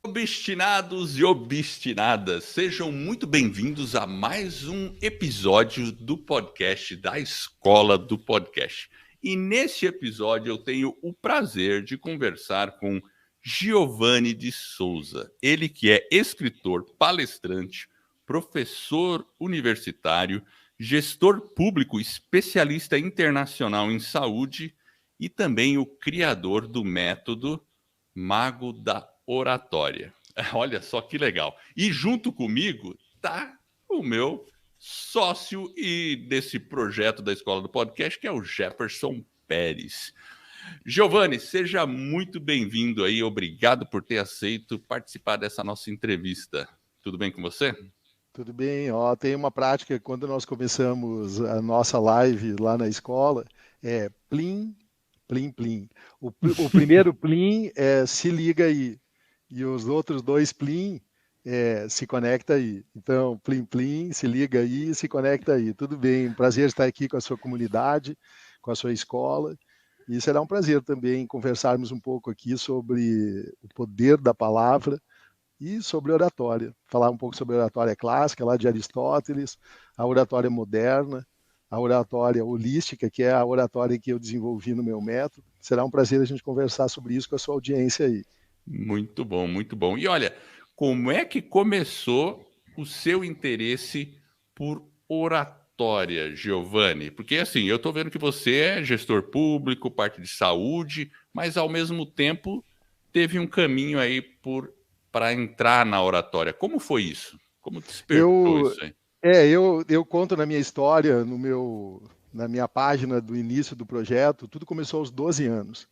Obstinados e obstinadas, sejam muito bem-vindos a mais um episódio do podcast da Escola do Podcast. E neste episódio eu tenho o prazer de conversar com Giovanni de Souza, ele que é escritor, palestrante, professor universitário, gestor público, especialista internacional em saúde e também o criador do método Mago da Oratória. Olha só que legal. E junto comigo tá o meu sócio e desse projeto da Escola do Podcast, que é o Jefferson Pérez. Giovanni, seja muito bem-vindo aí. Obrigado por ter aceito participar dessa nossa entrevista. Tudo bem com você? Tudo bem, ó, tem uma prática, quando nós começamos a nossa live lá na escola, é plim, plim, plim. O primeiro plim é se liga aí, e os outros dois plim é se conecta aí. Então, plim, plim, se liga aí, se conecta aí. Tudo bem, prazer estar aqui com a sua comunidade, com a sua escola, e será um prazer também conversarmos um pouco aqui sobre o poder da palavra, e sobre oratória. Falar um pouco sobre a oratória clássica, lá de Aristóteles, a oratória moderna, a oratória holística, que é a oratória que eu desenvolvi no meu método. Será um prazer a gente conversar sobre isso com a sua audiência aí. Muito bom, muito bom. E olha, como é que começou o seu interesse por oratória, Giovanni? Porque assim, eu estou vendo que você é gestor público, parte de saúde, mas ao mesmo tempo teve um caminho aí para entrar na oratória. Como foi isso? Como despertou Eu, isso aí? eu conto na minha história, na minha página do início do projeto, tudo começou aos 12 anos.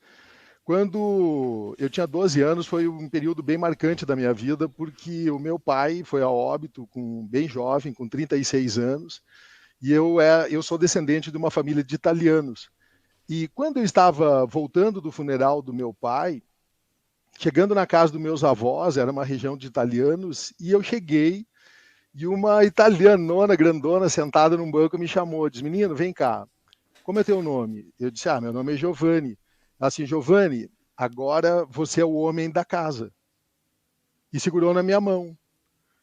Quando eu tinha 12 anos, foi um período bem marcante da minha vida, porque o meu pai foi a óbito bem jovem, com 36 anos, e eu sou descendente de uma família de italianos. E quando eu estava voltando do funeral do meu pai, chegando na casa dos meus avós, era uma região de italianos, e eu cheguei e uma italianona grandona sentada num banco me chamou, disse: "Menino, vem cá, como é teu nome?" Eu disse: "Ah, meu nome é Giovanni." Ela assim: "Giovanni, agora você é o homem da casa." E segurou na minha mão.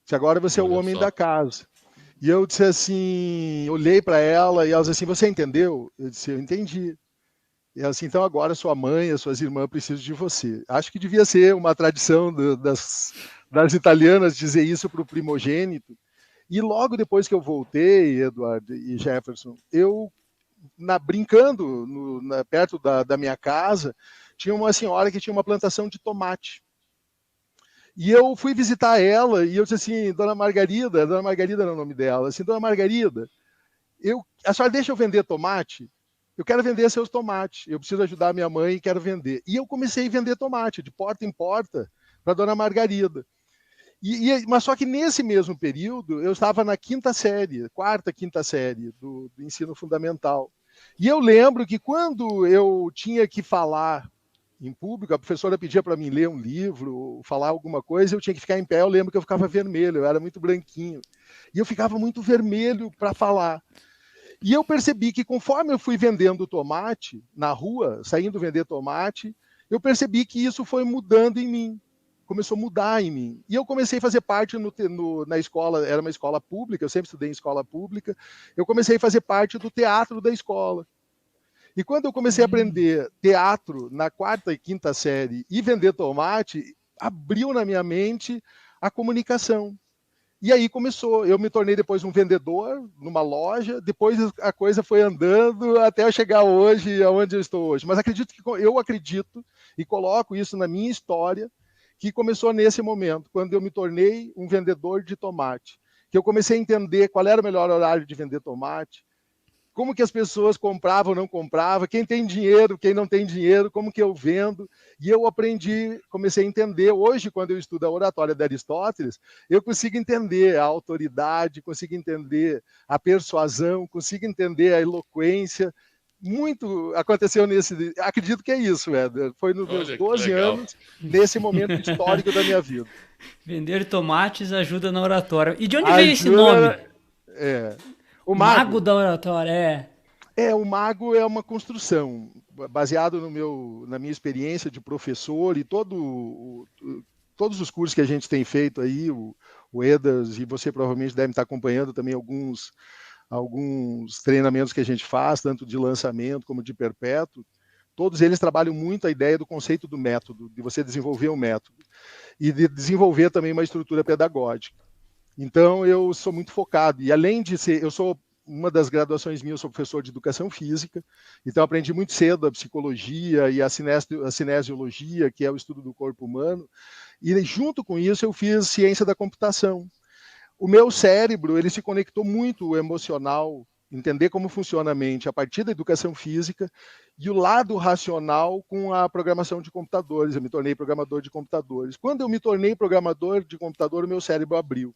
Disse: "Agora você é o Olha homem da só. casa." E eu disse assim, olhei para ela e ela disse assim: "Você entendeu?" Eu disse: "Eu entendi." E ela assim: "Então agora sua mãe, as suas irmãs precisam de você." Acho que devia ser uma tradição das italianas dizer isso para o primogênito. E logo depois que eu voltei, Eduardo e Jefferson, eu, brincando perto da minha casa, tinha uma senhora que tinha uma plantação de tomate. E eu fui visitar ela e eu disse assim: Dona Margarida era o nome dela, assim: "Dona Margarida, a senhora deixa eu vender tomate? Eu quero vender seus tomates. Eu preciso ajudar a minha mãe e quero vender." E eu comecei a vender tomate de porta em porta para Dona Margarida. Mas só que nesse mesmo período eu estava na quinta série, quarta, quinta série do ensino fundamental. E eu lembro que quando eu tinha que falar em público, a professora pedia para mim ler um livro, falar alguma coisa, eu tinha que ficar em pé. Eu lembro que eu ficava vermelho, eu era muito branquinho. E eu ficava muito vermelho para falar. E eu percebi que conforme eu fui vendendo tomate na rua, saindo vender tomate, eu percebi que isso foi mudando em mim. Começou a mudar em mim. E eu comecei a fazer parte na escola, era uma escola pública, eu sempre estudei em escola pública, eu comecei a fazer parte do teatro da escola. E quando eu comecei a aprender teatro na quarta e quinta série e vender tomate, abriu na minha mente a comunicação. E aí começou. Eu me tornei depois um vendedor numa loja. Depois a coisa foi andando até eu chegar hoje, aonde eu estou hoje. Mas eu acredito e coloco isso na minha história, que começou nesse momento, quando eu me tornei um vendedor de tomate. Que eu comecei a entender qual era o melhor horário de vender tomate, como que as pessoas compravam ou não compravam, quem tem dinheiro, quem não tem dinheiro, como que eu vendo. E eu aprendi, comecei a entender. Hoje, quando eu estudo a oratória de Aristóteles, eu consigo entender a autoridade, consigo entender a persuasão, consigo entender a eloquência. Muito aconteceu nesse... Acredito que é isso, Éder. Foi nos meus Olha que 12 legal. anos, nesse momento histórico da minha vida. Vender tomates ajuda na oratória. E de onde A veio esse nome? Jura... É. O Mago mago. da oratória, é. O mago é uma construção baseado na minha experiência de professor e todos os cursos que a gente tem feito aí, o EDAS, e você provavelmente deve estar acompanhando também alguns treinamentos que a gente faz, tanto de lançamento como de perpétuo, todos eles trabalham muito a ideia do conceito do método, de você desenvolver um método, e de desenvolver também uma estrutura pedagógica. Então, eu sou muito focado, e além de ser, eu sou, uma das graduações minhas, eu sou professor de educação física, então aprendi muito cedo a psicologia e a cinesiologia, que é o estudo do corpo humano, e junto com isso eu fiz ciência da computação. O meu cérebro, ele se conectou muito emocional, entender como funciona a mente a partir da educação física e o lado racional com a programação de computadores. Eu me tornei programador de computadores. Quando eu me tornei programador de computador, o meu cérebro abriu.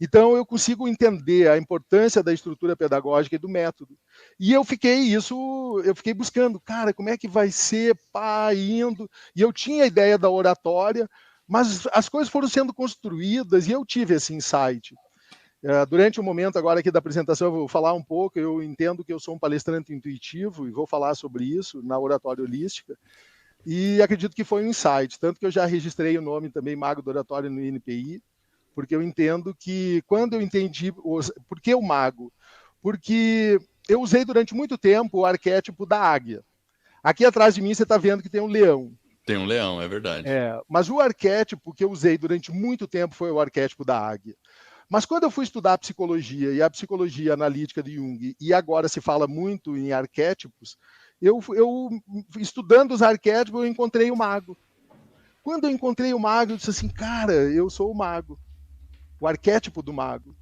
Então, eu consigo entender a importância da estrutura pedagógica e do método. E eu fiquei buscando, cara, como é que vai ser, indo. E eu tinha a ideia da oratória, mas as coisas foram sendo construídas e eu tive esse insight. Durante o momento agora aqui da apresentação, eu vou falar um pouco, eu entendo que eu sou um palestrante intuitivo e vou falar sobre isso na oratória holística, e acredito que foi um insight, tanto que eu já registrei o nome também Mago do Oratório no INPI, porque eu entendo que quando eu entendi, por que o mago? Porque eu usei durante muito tempo o arquétipo da águia. Aqui atrás de mim você está vendo que tem um leão. Tem um leão, é verdade. Mas o arquétipo que eu usei durante muito tempo foi o arquétipo da águia. Mas quando eu fui estudar a psicologia e a psicologia analítica de Jung, e agora se fala muito em arquétipos, eu estudando os arquétipos, eu encontrei o mago. Quando eu encontrei o mago, eu disse assim, cara, eu sou o mago, o arquétipo do mago.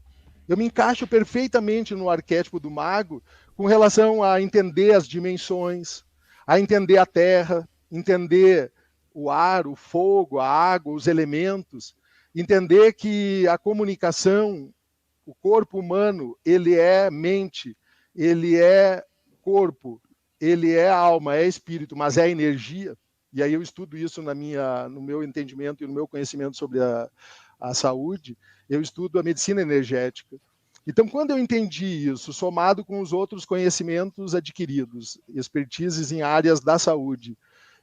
Eu me encaixo perfeitamente no arquétipo do mago com relação a entender as dimensões, a entender a terra, entender o ar, o fogo, a água, os elementos, entender que a comunicação, o corpo humano, ele é mente, ele é corpo, ele é alma, é espírito, mas é energia. E aí eu estudo isso no meu entendimento e no meu conhecimento sobre a saúde, eu estudo a medicina energética. Então, quando eu entendi isso, somado com os outros conhecimentos adquiridos, expertises em áreas da saúde,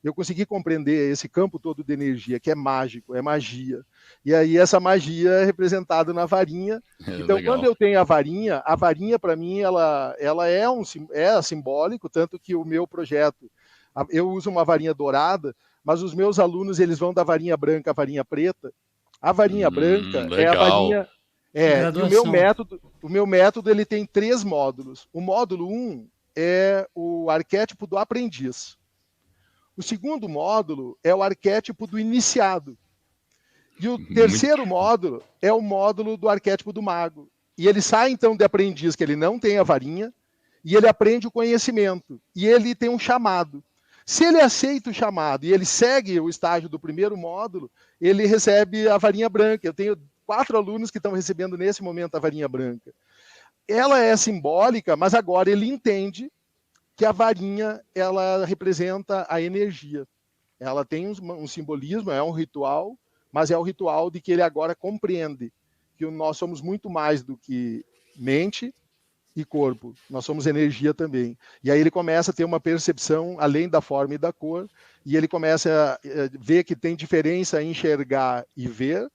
eu consegui compreender esse campo todo de energia, que é mágico, é magia. E aí essa magia é representada na varinha. Então, legal. Quando eu tenho a varinha para mim, ela é simbólico, tanto que o meu projeto, eu uso uma varinha dourada, mas os meus alunos, eles vão da varinha branca à varinha preta. A varinha branca legal. é a varinha... e o meu método ele tem 3 módulos. O módulo 1 é o arquétipo do aprendiz. O segundo módulo é o arquétipo do iniciado. E o terceiro módulo é o módulo do arquétipo do mago. E ele sai, então, de aprendiz, que ele não tem a varinha, e ele aprende o conhecimento. E ele tem um chamado. Se ele aceita o chamado e ele segue o estágio do primeiro módulo, ele recebe a varinha branca. Eu tenho 4 alunos que estão recebendo nesse momento a varinha branca. Ela é simbólica, mas agora ele entende que a varinha, ela representa a energia. Ela tem um simbolismo, é um ritual, mas é o ritual de que ele agora compreende que nós somos muito mais do que mente e corpo. Nós somos energia também. E aí ele começa a ter uma percepção além da forma e da cor, e ele começa a ver que tem diferença em enxergar e ver,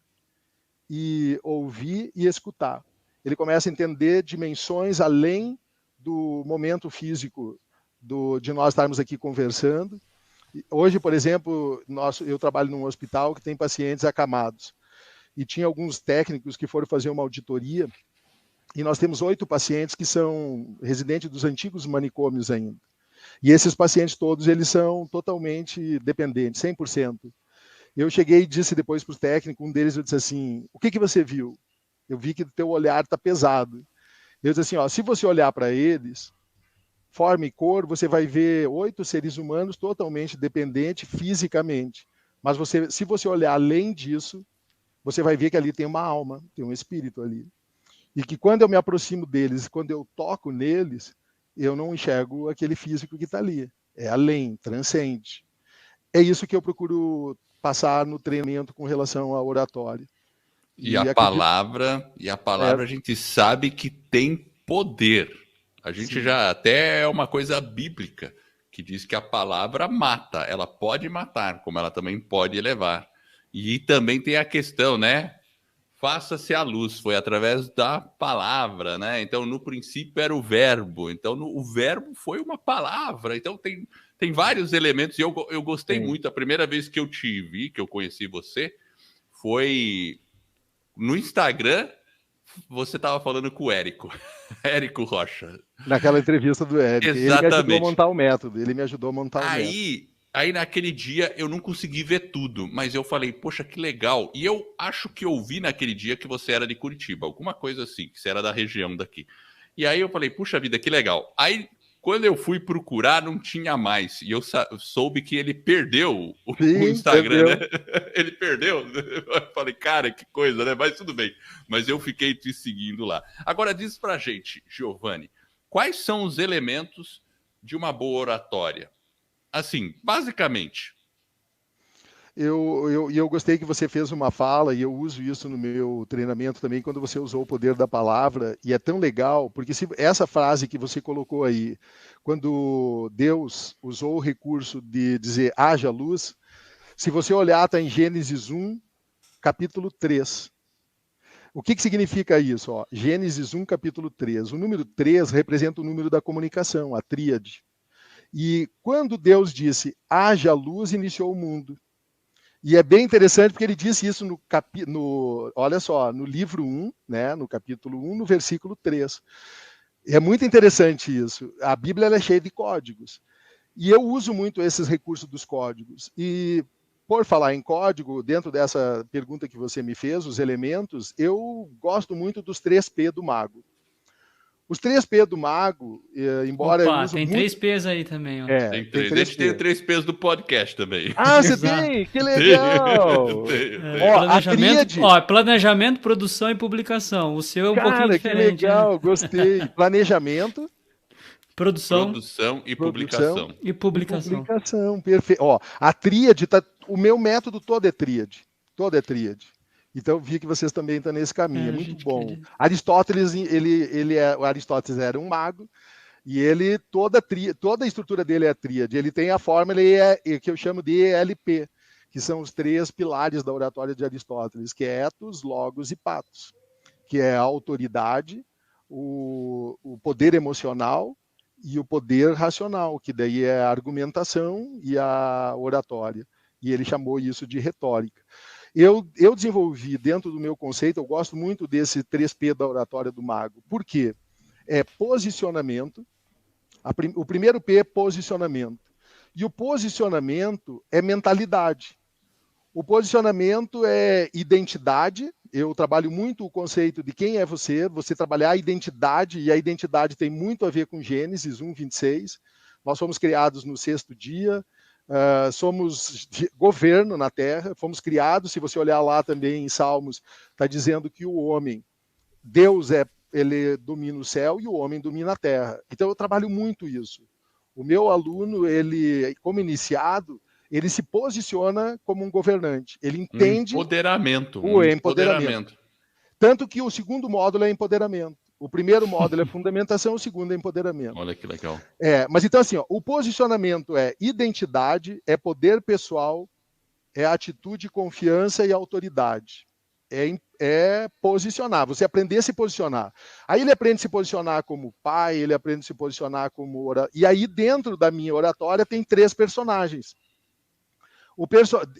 e ouvir e escutar. Ele começa a entender dimensões além do momento físico de nós estarmos aqui conversando. Hoje, por exemplo, eu trabalho num hospital que tem pacientes acamados. E tinha alguns técnicos que foram fazer uma auditoria, e nós temos 8 pacientes que são residentes dos antigos manicômios ainda. E esses pacientes todos, eles são totalmente dependentes, 100%. Eu cheguei e disse depois para os técnicos, um deles eu disse assim, o que você viu? Eu vi que o teu olhar está pesado. Eu disse assim, se você olhar para eles, forma e cor, você vai ver 8 seres humanos totalmente dependentes fisicamente. Mas se você olhar além disso, você vai ver que ali tem uma alma, tem um espírito ali. E que quando eu me aproximo deles, quando eu toco neles, eu não enxergo aquele físico que está ali. É além, transcende. É isso que eu procuro passar no treinamento com relação ao oratório. E a palavra a gente sabe que tem poder. A gente Sim. já até é uma coisa bíblica, que diz que a palavra mata. Ela pode matar, como ela também pode elevar. E também tem a questão, né? Faça-se a luz, foi através da palavra, né? Então, no princípio era o verbo. Então, o verbo foi uma palavra. Então, tem vários elementos. E eu gostei muito. A primeira vez que eu te vi, que eu conheci você, foi no Instagram. Você estava falando com o Érico, Érico Rocha. Naquela entrevista do Érico. Exatamente. Ele me ajudou a montar o método. Ele me ajudou a montar o método. Aí naquele dia eu não consegui ver tudo, mas eu falei, poxa, que legal. E eu acho que eu vi naquele dia que você era de Curitiba, alguma coisa assim, que você era da região daqui. E aí eu falei, puxa vida, que legal. Aí quando eu fui procurar, não tinha mais. E eu soube que ele perdeu o Instagram, né? Ele perdeu. Eu falei, cara, que coisa, né? Mas tudo bem. Mas eu fiquei te seguindo lá. Agora diz pra gente, Giovanni, quais são os elementos de uma boa oratória? Assim, basicamente. Eu gostei que você fez uma fala, e eu uso isso no meu treinamento também, quando você usou o poder da palavra, e é tão legal, porque essa frase que você colocou aí, quando Deus usou o recurso de dizer haja luz, se você olhar, está em Gênesis 1, capítulo 3. O que significa isso? Ó, Gênesis 1, capítulo 3. O número 3 representa o número da comunicação, a tríade. E quando Deus disse, haja luz, iniciou o mundo. E é bem interessante porque ele disse isso olha só, no livro 1, né, no capítulo 1, no versículo 3. É muito interessante isso. A Bíblia ela é cheia de códigos. E eu uso muito esses recursos dos códigos. E por falar em código, dentro dessa pergunta que você me fez, os elementos, eu gosto muito dos 3P do mago. Os 3P do mago, embora eu use tem muito... 3 P's aí também. Ó. Tem 3. A gente tem 3 P's do podcast também. Ah, você tem? Que legal! Planejamento, produção e publicação. O seu é um pouquinho diferente. Cara, que legal, né? Gostei. Planejamento... Produção e publicação. E publicação, perfeito. Ó, a tríade, o meu método todo é tríade. Todo é tríade. Então, vi que vocês também estão nesse caminho, é muito bom. Queria... Aristóteles, o Aristóteles era um mago, e ele, toda a estrutura dele é a tríade. Ele tem a fórmula que eu chamo de ELP, que são os 3 pilares da oratória de Aristóteles, que é ethos, logos e pathos, que é a autoridade, o poder emocional e o poder racional, que daí é a argumentação e a oratória. E ele chamou isso de retórica. Eu desenvolvi dentro do meu conceito, eu gosto muito desse 3P da oratória do mago. Por quê? É posicionamento. O primeiro P é posicionamento. E o posicionamento é mentalidade. O posicionamento é identidade. Eu trabalho muito o conceito de quem é você trabalhar a identidade, e a identidade tem muito a ver com Gênesis 1, 26. Nós fomos criados no 6º dia, somos governo na terra, fomos criados, se você olhar lá também em Salmos, está dizendo que o homem, Deus ele domina o céu e o homem domina a terra. Então eu trabalho muito isso. O meu aluno, ele, como iniciado, ele se posiciona como um governante. Ele entende empoderamento. O empoderamento. Tanto que o segundo módulo é empoderamento. O primeiro módulo é fundamentação, o segundo é empoderamento. Olha que legal. Mas então assim, ó, o posicionamento é identidade, é poder pessoal, é atitude, confiança e autoridade. É posicionar, você aprender a se posicionar. Aí ele aprende a se posicionar como pai, ele aprende a se posicionar como orador. E aí dentro da minha oratória tem 3 personagens.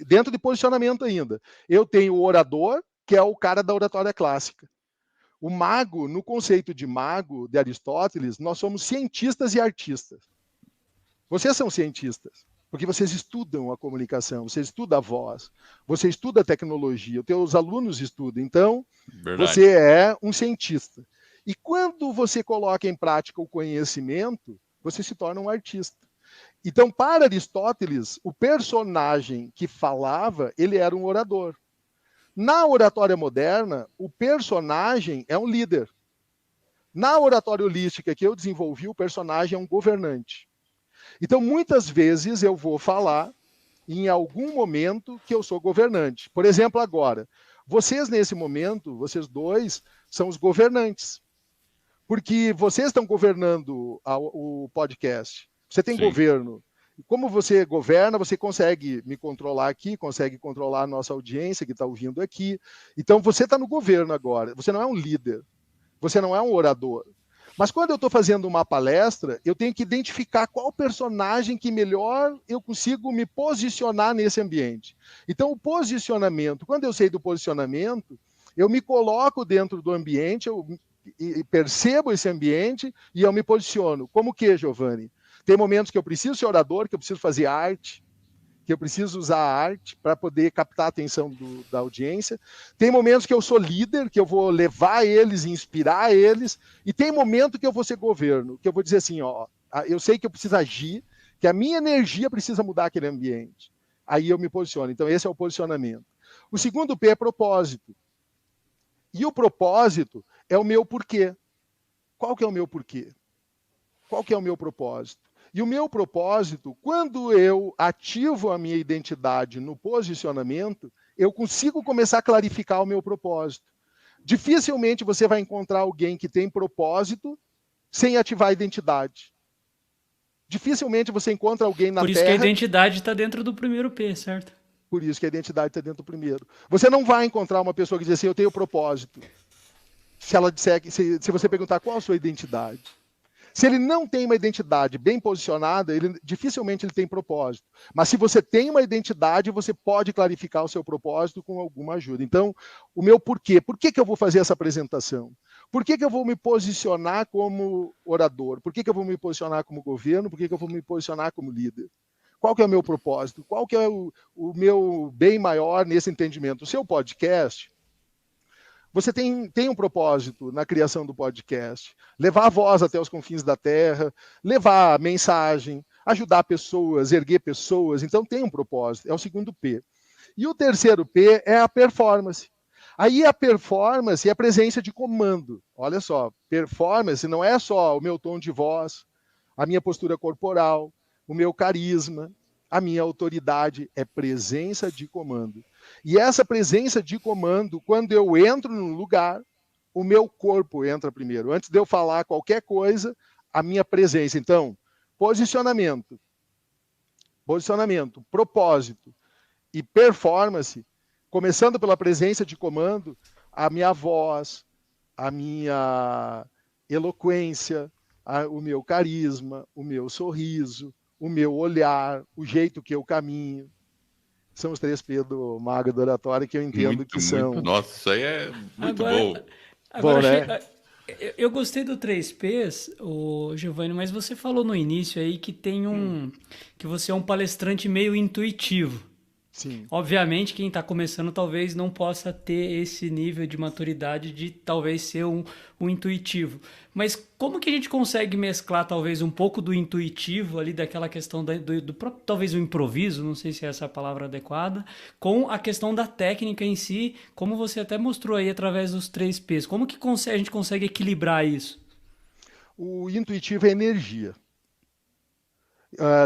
Dentro de posicionamento ainda. Eu tenho o orador, que é o cara da oratória clássica. O mago, no conceito de mago de Aristóteles, nós somos cientistas e artistas. Vocês são cientistas, porque vocês estudam a comunicação, você estuda a voz, você estuda a tecnologia, os teus alunos estudam. Então, você é um cientista. E quando você coloca em prática o conhecimento, você se torna um artista. Então, para Aristóteles, o personagem que falava, ele era um orador. Na oratória moderna, o personagem é um líder. Na oratória holística que eu desenvolvi, o personagem é um governante. Então, muitas vezes eu vou falar, em algum momento, que eu sou governante. Por exemplo, agora, vocês nesse momento, vocês dois, são os governantes. Porque vocês estão governando o podcast. Você tem governo. Como você governa, você consegue me controlar aqui, consegue controlar a nossa audiência que está ouvindo aqui. Então, você está no governo agora. Você não é um líder. Você não é um orador. Mas quando eu estou fazendo uma palestra, eu tenho que identificar qual personagem que melhor eu consigo me posicionar nesse ambiente. Então, o posicionamento, quando eu sei do posicionamento, eu me coloco dentro do ambiente, eu percebo esse ambiente e eu me posiciono. Como que, Giovanni? Tem momentos que eu preciso ser orador, que eu preciso fazer arte, que eu preciso usar a arte para poder captar a atenção da audiência. Tem momentos que eu sou líder, que eu vou levar eles, inspirar eles. E tem momento que eu vou ser governo, que eu vou dizer assim, ó, eu sei que eu preciso agir, que a minha energia precisa mudar aquele ambiente. Aí eu me posiciono. Então, esse é o posicionamento. O segundo P é propósito. E o propósito é o meu porquê. Qual que é o meu porquê? Qual que é o meu propósito? E o meu propósito, quando eu ativo a minha identidade no posicionamento, eu consigo começar a clarificar o meu propósito. Dificilmente você vai encontrar alguém que tem propósito sem ativar a identidade. Dificilmente você encontra alguém na Terra... Por isso que a identidade está dentro do primeiro P, certo? Por isso que a identidade está dentro do primeiro. Você não vai encontrar uma pessoa que diz assim, eu tenho propósito. Se ela disser, se você perguntar qual a sua identidade. Se ele não tem uma identidade bem posicionada, dificilmente ele tem propósito. Mas se você tem uma identidade, você pode clarificar o seu propósito com alguma ajuda. Então, o meu porquê. Por que eu vou fazer essa apresentação? Por que eu vou me posicionar como orador? Por que eu vou me posicionar como governo? Por que eu vou me posicionar como líder? Qual que é o meu propósito? Qual que é o meu bem maior nesse entendimento? O seu podcast... Você tem um propósito na criação do podcast, levar a voz até os confins da terra, levar a mensagem, ajudar pessoas, erguer pessoas, então tem um propósito, é o segundo P. E o terceiro P é a performance. Aí a performance é a presença de comando. Olha só, performance não é só o meu tom de voz, a minha postura corporal, o meu carisma, a minha autoridade, é presença de comando. E essa presença de comando, quando eu entro num lugar, o meu corpo entra primeiro. Antes de eu falar qualquer coisa, a minha presença. Então, posicionamento, propósito e performance, começando pela presença de comando, a minha voz, a minha eloquência, o meu carisma, o meu sorriso, o meu olhar, o jeito que eu caminho. São os 3 P do Mago do Oratório que eu entendo que são... Nossa, isso aí é muito Agora, bom. agora bom, né? eu gostei do 3Ps, o Giovanni, mas você falou no início aí que que você é um palestrante meio intuitivo. Sim. Obviamente, quem está começando talvez não possa ter esse nível de maturidade de talvez ser um intuitivo. Mas como que a gente consegue mesclar talvez um pouco do intuitivo ali, daquela questão do próprio, talvez o improviso, não sei se é essa a palavra adequada, com a questão da técnica em si, como você até mostrou aí através dos 3 Ps. Como que a gente consegue equilibrar isso? O intuitivo é energia.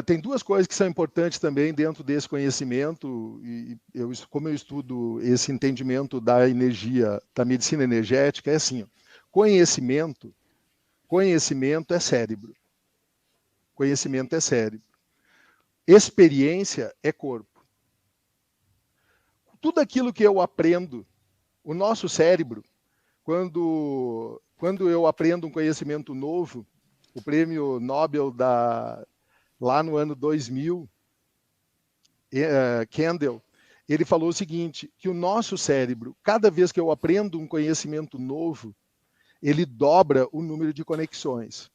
Tem 2 coisas que são importantes também dentro desse conhecimento, e como eu estudo esse entendimento da energia, da medicina energética, é assim, ó, conhecimento é cérebro. Conhecimento é cérebro. Experiência é corpo. Tudo aquilo que eu aprendo, o nosso cérebro, quando eu aprendo um conhecimento novo, o prêmio Nobel lá no ano 2000, Kendall, ele falou o seguinte, que o nosso cérebro, cada vez que eu aprendo um conhecimento novo, ele dobra o número de conexões.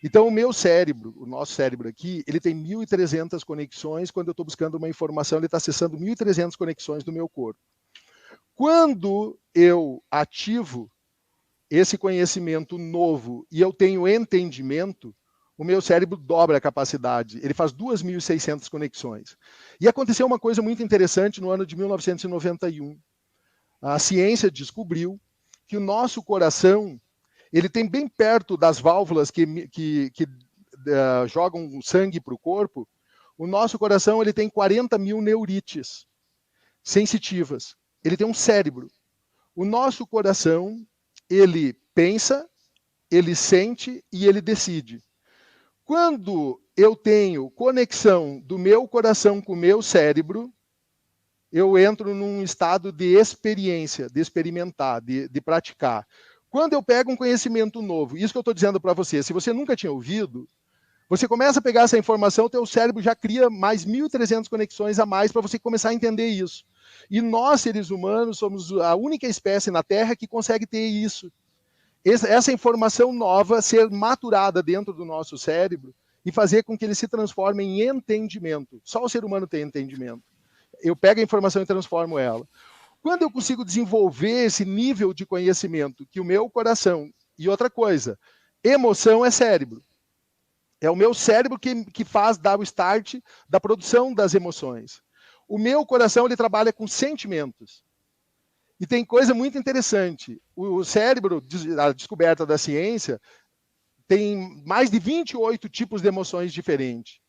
Então, o meu cérebro, o nosso cérebro aqui, ele tem 1.300 conexões. Quando eu estou buscando uma informação, ele está acessando 1.300 conexões do meu corpo. Quando eu ativo esse conhecimento novo e eu tenho entendimento, o meu cérebro dobra a capacidade. Ele faz 2.600 conexões. E aconteceu uma coisa muito interessante no ano de 1991. A ciência descobriu que o nosso coração, ele tem bem perto das válvulas que jogam sangue para o corpo, o nosso coração ele tem 40 mil neurites sensitivas. Ele tem um cérebro. O nosso coração, ele pensa, ele sente e ele decide. Quando eu tenho conexão do meu coração com o meu cérebro, eu entro num estado de experiência, de experimentar, de praticar. Quando eu pego um conhecimento novo, isso que eu estou dizendo para você, se você nunca tinha ouvido, você começa a pegar essa informação, o teu cérebro já cria mais 1.300 conexões a mais para você começar a entender isso. E nós, seres humanos, somos a única espécie na Terra que consegue ter isso. Essa informação nova ser maturada dentro do nosso cérebro e fazer com que ele se transforme em entendimento. Só o ser humano tem entendimento. Eu pego a informação e transformo ela. Quando eu consigo desenvolver esse nível de conhecimento que o meu coração... E outra coisa, emoção é cérebro. É o meu cérebro que faz dar o start da produção das emoções. O meu coração ele trabalha com sentimentos. E tem coisa muito interessante. O cérebro, a descoberta da ciência, tem mais de 28 tipos de emoções diferentes.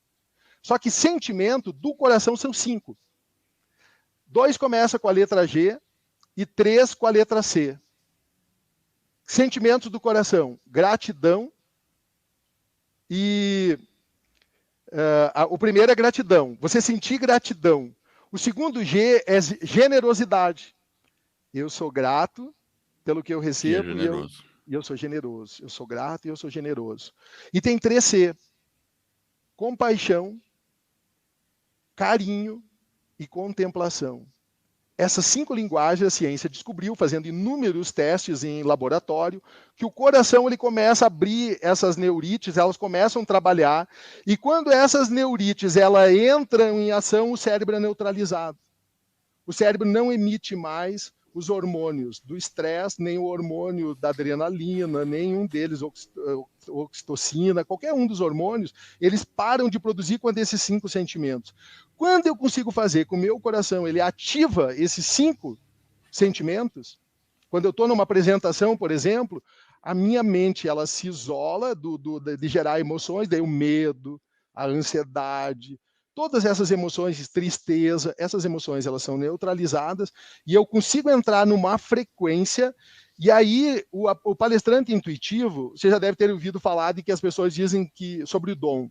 Só que sentimento do coração são 5. 2 começa com a letra G e 3 com a letra C. Sentimentos do coração, gratidão e... o primeiro é gratidão, você sentir gratidão. O segundo G é generosidade. Eu sou grato pelo que eu recebo e eu sou generoso. Eu sou grato e eu sou generoso. E tem 3C, compaixão, carinho e contemplação. Essas 5 linguagens a ciência descobriu, fazendo inúmeros testes em laboratório, que o coração ele começa a abrir essas neurites, elas começam a trabalhar, e quando essas neurites elas entram em ação, o cérebro é neutralizado. O cérebro não emite mais os hormônios do estresse, nem o hormônio da adrenalina, nenhum deles, oxitocina, qualquer um dos hormônios, eles param de produzir quando esses 5 sentimentos. Quando eu consigo fazer com o meu coração, ele ativa esses 5 sentimentos, quando eu estou numa apresentação, por exemplo, a minha mente ela se isola de gerar emoções, daí o medo, a ansiedade, todas essas emoções, tristeza, essas emoções elas são neutralizadas e eu consigo entrar numa frequência. E aí o palestrante intuitivo, você já deve ter ouvido falar de que as pessoas dizem que sobre o dom.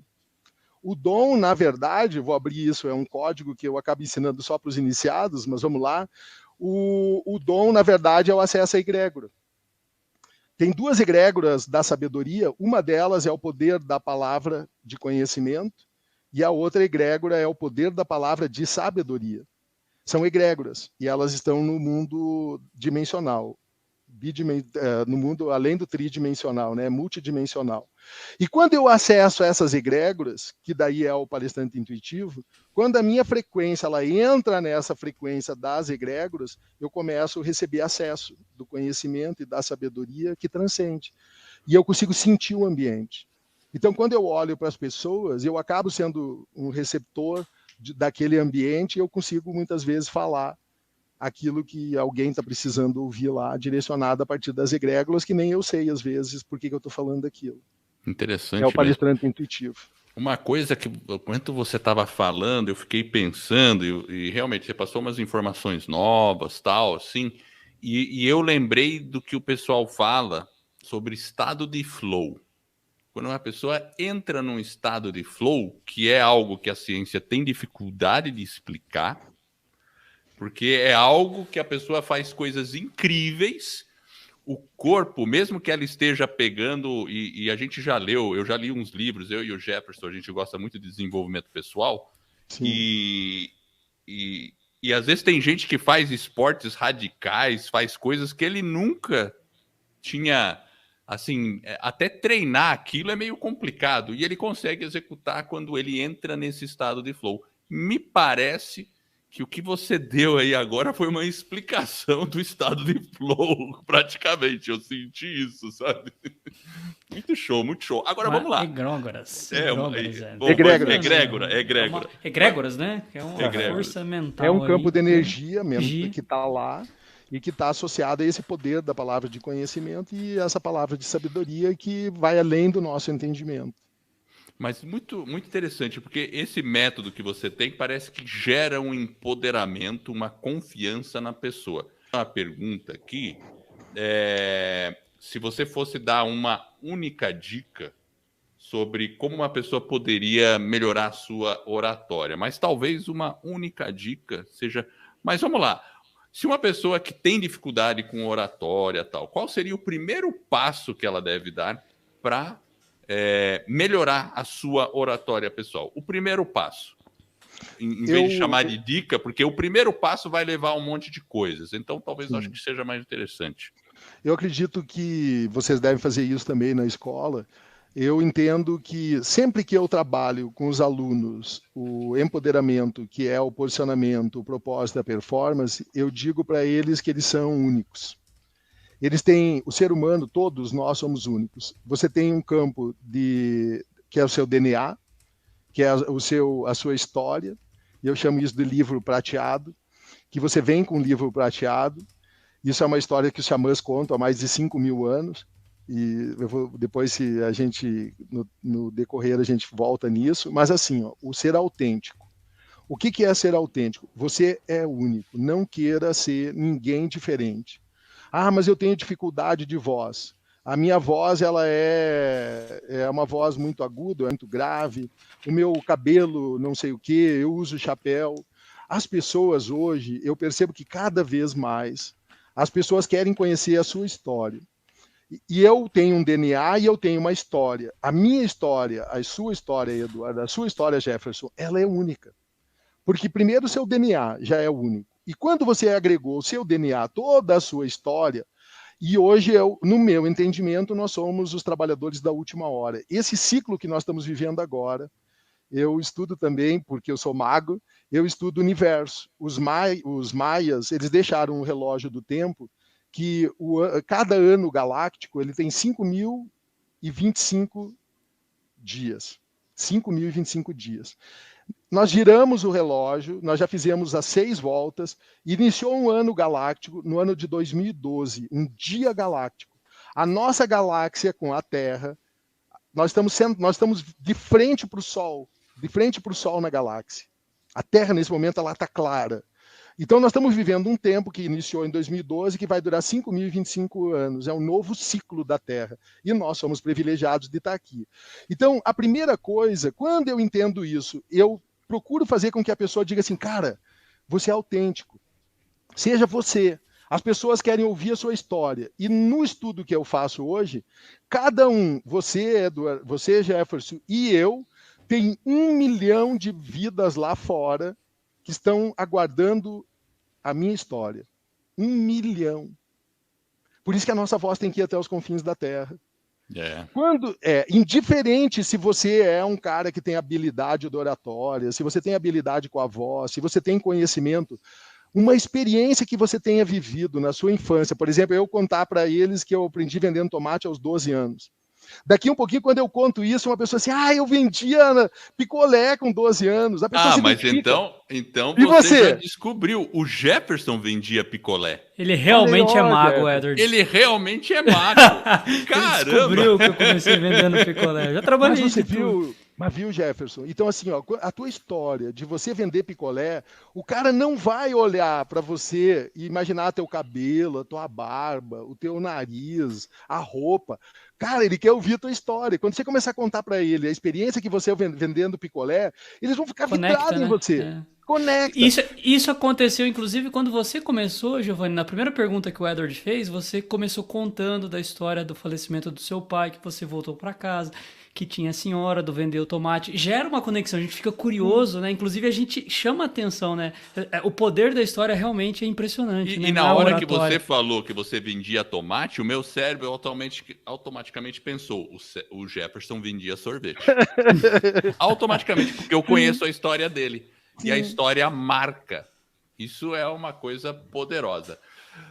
O dom, na verdade, vou abrir isso, é um código que eu acabo ensinando só para os iniciados, mas vamos lá. O dom, na verdade, é o acesso à egrégora. Tem 2 egrégoras da sabedoria, uma delas é o poder da palavra de conhecimento, e a outra egrégora é o poder da palavra de sabedoria. São egrégoras, e elas estão no mundo dimensional, no mundo além do tridimensional, né, multidimensional. E quando eu acesso a essas egrégoras, que daí é o palestrante intuitivo, quando a minha frequência ela entra nessa frequência das egrégoras, eu começo a receber acesso do conhecimento e da sabedoria que transcende. E eu consigo sentir o ambiente. Então, quando eu olho para as pessoas, eu acabo sendo um receptor daquele ambiente e eu consigo, muitas vezes, falar aquilo que alguém está precisando ouvir lá, direcionado a partir das egrégoras, que nem eu sei, às vezes, por que eu estou falando aquilo. Interessante. É o palestrante intuitivo. Uma coisa que, enquanto você estava falando, eu fiquei pensando, e realmente você passou umas informações novas, tal, assim, e eu lembrei do que o pessoal fala sobre estado de flow. Quando uma pessoa entra num estado de flow, que é algo que a ciência tem dificuldade de explicar, porque é algo que a pessoa faz coisas incríveis, o corpo, mesmo que ela esteja pegando, e a gente já leu, eu já li uns livros, eu e o Jefferson, a gente gosta muito de desenvolvimento pessoal, e às vezes tem gente que faz esportes radicais, faz coisas que ele nunca tinha... Assim, até treinar aquilo é meio complicado. E ele consegue executar quando ele entra nesse estado de flow. Me parece que o que você deu aí agora foi uma explicação do estado de flow, praticamente. Eu senti isso, sabe? Muito show, muito show. Agora vamos lá. Egrégoras. Egrégoras, né? É uma força mental. É um campo de energia mesmo que está lá. E que está associado a esse poder da palavra de conhecimento e essa palavra de sabedoria que vai além do nosso entendimento. Mas muito, muito interessante, porque esse método que você tem parece que gera um empoderamento, uma confiança na pessoa. Uma pergunta aqui, se você fosse dar uma única dica sobre como uma pessoa poderia melhorar a sua oratória, mas talvez uma única dica seja... Mas vamos lá, se uma pessoa que tem dificuldade com oratória tal, qual seria o primeiro passo que ela deve dar para melhorar a sua oratória pessoal? O primeiro passo, em vez de chamar de dica, porque o primeiro passo vai levar a um monte de coisas, então talvez eu acho que seja mais interessante. Eu acredito que vocês devem fazer isso também na escola. Eu entendo que sempre que eu trabalho com os alunos o empoderamento, que é o posicionamento, o propósito da performance, eu digo para eles que eles são únicos. Eles têm, o ser humano, todos nós somos únicos. Você tem um campo que é o seu DNA, que é a sua história, e eu chamo isso de livro prateado, que você vem com um livro prateado. Isso é uma história que os xamãs contam há mais de 5.000 anos, e depois, se a gente, no decorrer, a gente volta nisso, mas assim, ó, o ser autêntico. O que é ser autêntico? Você é único, não queira ser ninguém diferente. Ah, mas eu tenho dificuldade de voz. A minha voz ela é uma voz muito aguda, é muito grave. O meu cabelo, não sei o que, eu uso chapéu. As pessoas hoje, eu percebo que cada vez mais as pessoas querem conhecer a sua história. E eu tenho um DNA e eu tenho uma história. A minha história, a sua história, Eduardo, a sua história, Jefferson, ela é única. Porque primeiro o seu DNA já é único. E quando você agregou o seu DNA, toda a sua história, e hoje, no meu entendimento, nós somos os trabalhadores da última hora. Esse ciclo que nós estamos vivendo agora, eu estudo também, porque eu sou mago, eu estudo o universo. Os maias, eles deixaram um relógio do tempo que cada ano galáctico ele tem 5.025 dias. 5.025 dias. Nós giramos o relógio, nós já fizemos as 6 voltas, iniciou um ano galáctico no ano de 2012, um dia galáctico. A nossa galáxia com a Terra, nós estamos de frente para o Sol na galáxia. A Terra, nesse momento, ela está clara. Então, nós estamos vivendo um tempo que iniciou em 2012, que vai durar 5.025 anos. É um novo ciclo da Terra. E nós somos privilegiados de estar aqui. Então, a primeira coisa, quando eu entendo isso, eu procuro fazer com que a pessoa diga assim, cara, você é autêntico. Seja você. As pessoas querem ouvir a sua história. E no estudo que eu faço hoje, cada um, você, Eduardo, você, Jefferson, e eu, tem 1 milhão de vidas lá fora que estão aguardando a minha história. 1 milhão. Por isso que a nossa voz tem que ir até os confins da Terra. Indiferente se você é um cara que tem habilidade de oratória, se você tem habilidade com a voz, se você tem conhecimento, uma experiência que você tenha vivido na sua infância. Por exemplo, eu contar para eles que eu aprendi vendendo tomate aos 12 anos. Daqui um pouquinho, quando eu conto isso, uma pessoa assim, eu vendia picolé com 12 anos. A pessoa se mas identifica. então E você já descobriu, o Jefferson vendia picolé. Ele realmente é mago, Edward. Ele realmente é mago. Caramba! Descobriu que eu comecei vendendo picolé. Já trabalhei Mas você de tudo. Mas viu, Jefferson? Então, assim, ó, a tua história de você vender picolé, o cara não vai olhar para você e imaginar teu cabelo, a tua barba, o teu nariz, a roupa. Cara, ele quer ouvir a tua história. Quando você começar a contar para ele a experiência que você vendendo picolé, eles vão ficar vidrados em você. Conecta. Isso aconteceu, inclusive, quando você começou, Giovanni, na primeira pergunta que o Edward fez, você começou contando da história do falecimento do seu pai, que você voltou para casa, que tinha a senhora do vender o tomate. Gera uma conexão, a gente fica curioso, né? Inclusive, a gente chama atenção, né? O poder da história realmente é impressionante. E na hora que você falou que você vendia tomate, o meu cérebro automaticamente pensou, o Jefferson vendia sorvete. Automaticamente, porque eu conheço a história dele. Sim. E a história marca. Isso é uma coisa poderosa.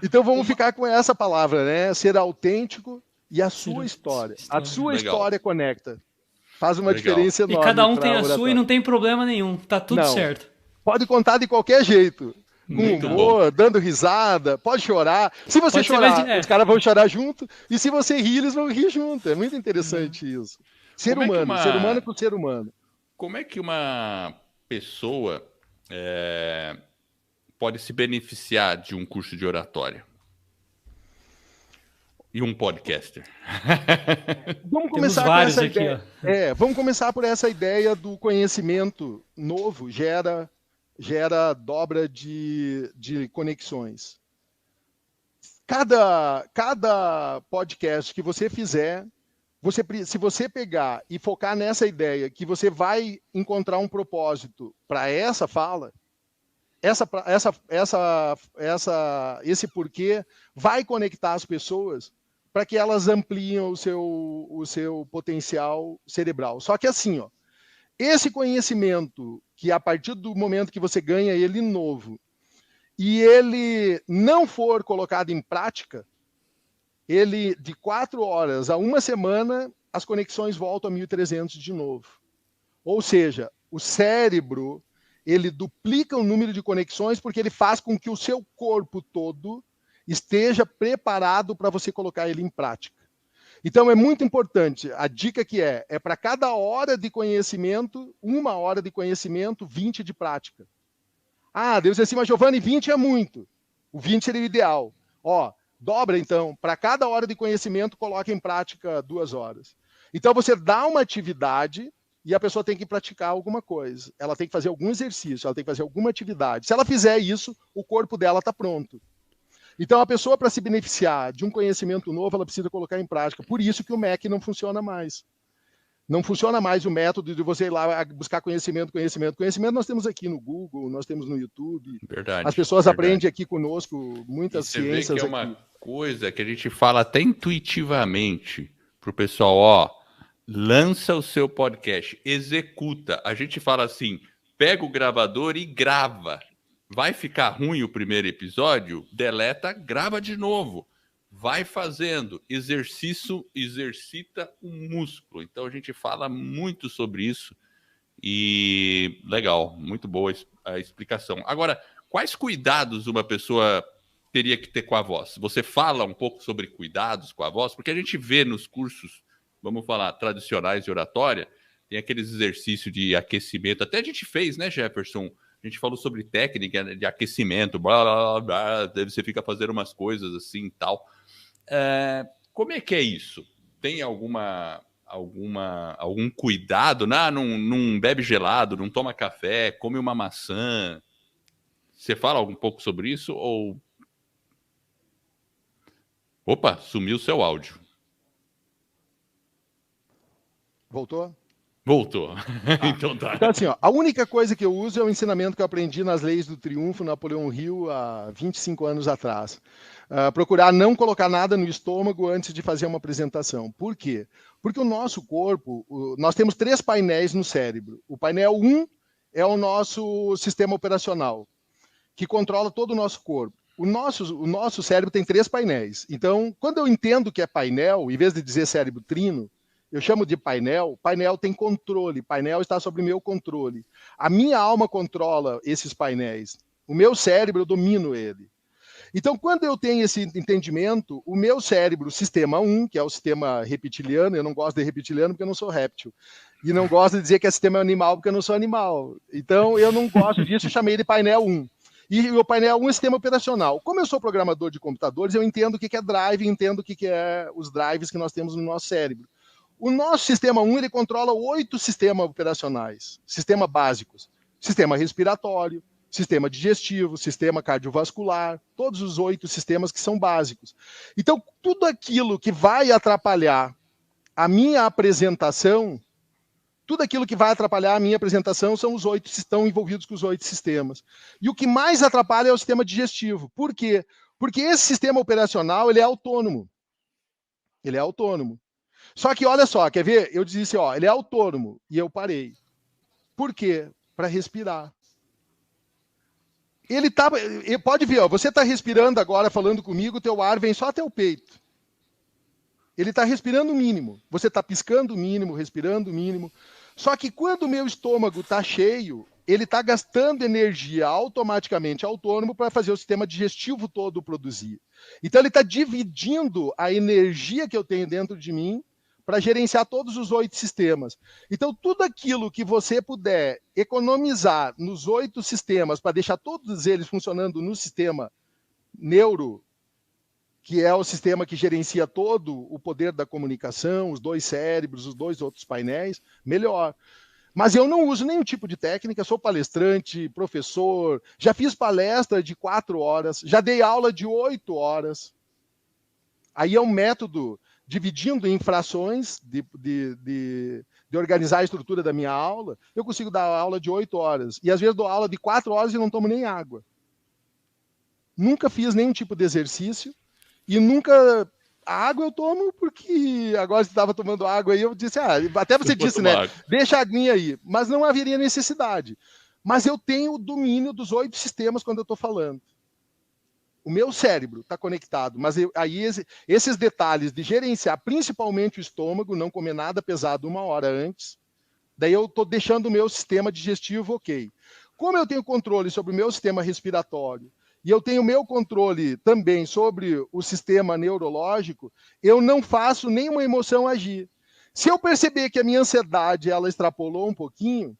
Então vamos ficar com essa palavra, né? Ser autêntico e a sua história. A sua história conecta. Faz uma diferença enorme. E cada um tem a sua e não tem problema nenhum. Tá tudo certo. Pode contar de qualquer jeito. Com humor, dando risada, pode chorar. Se você chorar, os caras vão chorar junto. E se você rir, eles vão rir junto. É muito interessante isso. Ser humano com ser humano. Como é que uma pessoa pode se beneficiar de um curso de oratória? E um podcaster. Vamos começar com essa ideia. Vamos começar por essa ideia do conhecimento novo gera dobra de conexões. Cada podcast que você fizer, se você pegar e focar nessa ideia que você vai encontrar um propósito para essa fala, esse porquê vai conectar as pessoas para que elas ampliem o seu potencial cerebral. Só que assim, esse conhecimento que a partir do momento que você ganha ele novo e ele não for colocado em prática, ele de 4 horas a 1 semana, as conexões voltam a 1.300 de novo. Ou seja, o cérebro, ele duplica o número de conexões porque ele faz com que o seu corpo todo esteja preparado para você colocar ele em prática. Então é muito importante, a dica que é para cada hora de conhecimento, 1 hora de conhecimento, 20 de prática. Deus disse assim, mas Giovanni, 20 é muito. O 20 seria o ideal. Dobra então, para cada hora de conhecimento, coloque em prática 2 horas. Então você dá uma atividade e a pessoa tem que praticar alguma coisa. Ela tem que fazer algum exercício, ela tem que fazer alguma atividade. Se ela fizer isso, o corpo dela está pronto. Então a pessoa, para se beneficiar de um conhecimento novo, ela precisa colocar em prática. Por isso que o MEC não funciona mais. Não funciona mais o método de você ir lá buscar conhecimento. Conhecimento nós temos aqui no Google, nós temos no YouTube. Verdade. As pessoas aprendem aqui conosco muitas ciências. Você vê que é uma coisa que a gente fala até intuitivamente para o pessoal, lança o seu podcast, executa. A gente fala assim, pega o gravador e grava. Vai ficar ruim o primeiro episódio? Deleta, grava de novo. Vai fazendo. Exercita o músculo. Então a gente fala muito sobre isso. E legal, muito boa a explicação. Agora, quais cuidados uma pessoa teria que ter com a voz? Você fala um pouco sobre cuidados com a voz? Porque a gente vê nos cursos, vamos falar, tradicionais de oratória, tem aqueles exercícios de aquecimento. Até a gente fez, né, Jefferson? A gente falou sobre técnica de aquecimento, blá, blá, blá, daí você fica fazendo umas coisas assim e tal. Como é que é isso? Tem algum cuidado? Não bebe gelado, não toma café, come uma maçã. Você fala um pouco sobre isso? Ou... Opa, sumiu o seu áudio. Voltou? Voltou. Então tá. Então, assim, a única coisa que eu uso é o ensinamento que eu aprendi nas Leis do Triunfo, Napoleão Hill, há 25 anos atrás. Procurar não colocar nada no estômago antes de fazer uma apresentação. Por quê? Porque o nosso corpo, nós temos 3 painéis no cérebro. O painel 1 é o nosso sistema operacional, que controla todo o nosso corpo. O nosso cérebro tem 3 painéis. Então, quando eu entendo que é painel, em vez de dizer cérebro trino, eu chamo de painel. Painel tem controle, painel está sob meu controle. A minha alma controla esses painéis. O meu cérebro, eu domino ele. Então, quando eu tenho esse entendimento, o meu cérebro, sistema 1, que é o sistema reptiliano, eu não gosto de reptiliano porque eu não sou réptil. E não gosto de dizer que é sistema animal porque eu não sou animal. Então, eu não gosto disso, eu chamei de painel 1. E o painel 1 é sistema operacional. Como eu sou programador de computadores, eu entendo o que é drive, entendo o que é os drives que nós temos no nosso cérebro. O nosso sistema 1, ele controla 8 sistemas operacionais, sistemas básicos. Sistema respiratório, sistema digestivo, sistema cardiovascular, todos os 8 sistemas que são básicos. Então, tudo aquilo que vai atrapalhar a minha apresentação, são os 8 que estão envolvidos com os 8 sistemas. E o que mais atrapalha é o sistema digestivo. Por quê? Porque esse sistema operacional, ele é autônomo. Ele é autônomo. Só que, olha só, quer ver? Eu disse, ele é autônomo, e eu parei. Por quê? Para respirar. Pode ver, você está respirando agora, falando comigo, o teu ar vem só até o peito. Ele está respirando o mínimo. Você está piscando o mínimo, respirando o mínimo. Só que quando o meu estômago está cheio, ele está gastando energia automaticamente autônomo para fazer o sistema digestivo todo produzir. Então, ele está dividindo a energia que eu tenho dentro de mim para gerenciar todos os 8 sistemas. Então, tudo aquilo que você puder economizar nos 8 sistemas para deixar todos eles funcionando no sistema neuro, que é o sistema que gerencia todo o poder da comunicação, os 2 cérebros, os 2 outros painéis, melhor. Mas eu não uso nenhum tipo de técnica, sou palestrante, professor, já fiz palestra de 4 horas, já dei aula de 8 horas. Aí é um método dividindo em frações de organizar a estrutura da minha aula, eu consigo dar aula de 8 horas. E às vezes dou aula de 4 horas e não tomo nem água. Nunca fiz nenhum tipo de exercício e nunca... A água eu tomo porque agora você estava tomando água aí, eu disse, até você disse, né? Deixa a aguinha aí. Mas não haveria necessidade. Mas eu tenho o domínio dos 8 sistemas quando eu estou falando. O meu cérebro está conectado, mas aí esses detalhes de gerenciar principalmente o estômago, não comer nada pesado 1 hora antes, daí eu estou deixando o meu sistema digestivo ok. Como eu tenho controle sobre o meu sistema respiratório, e eu tenho o meu controle também sobre o sistema neurológico, eu não faço nenhuma emoção agir. Se eu perceber que a minha ansiedade ela extrapolou um pouquinho,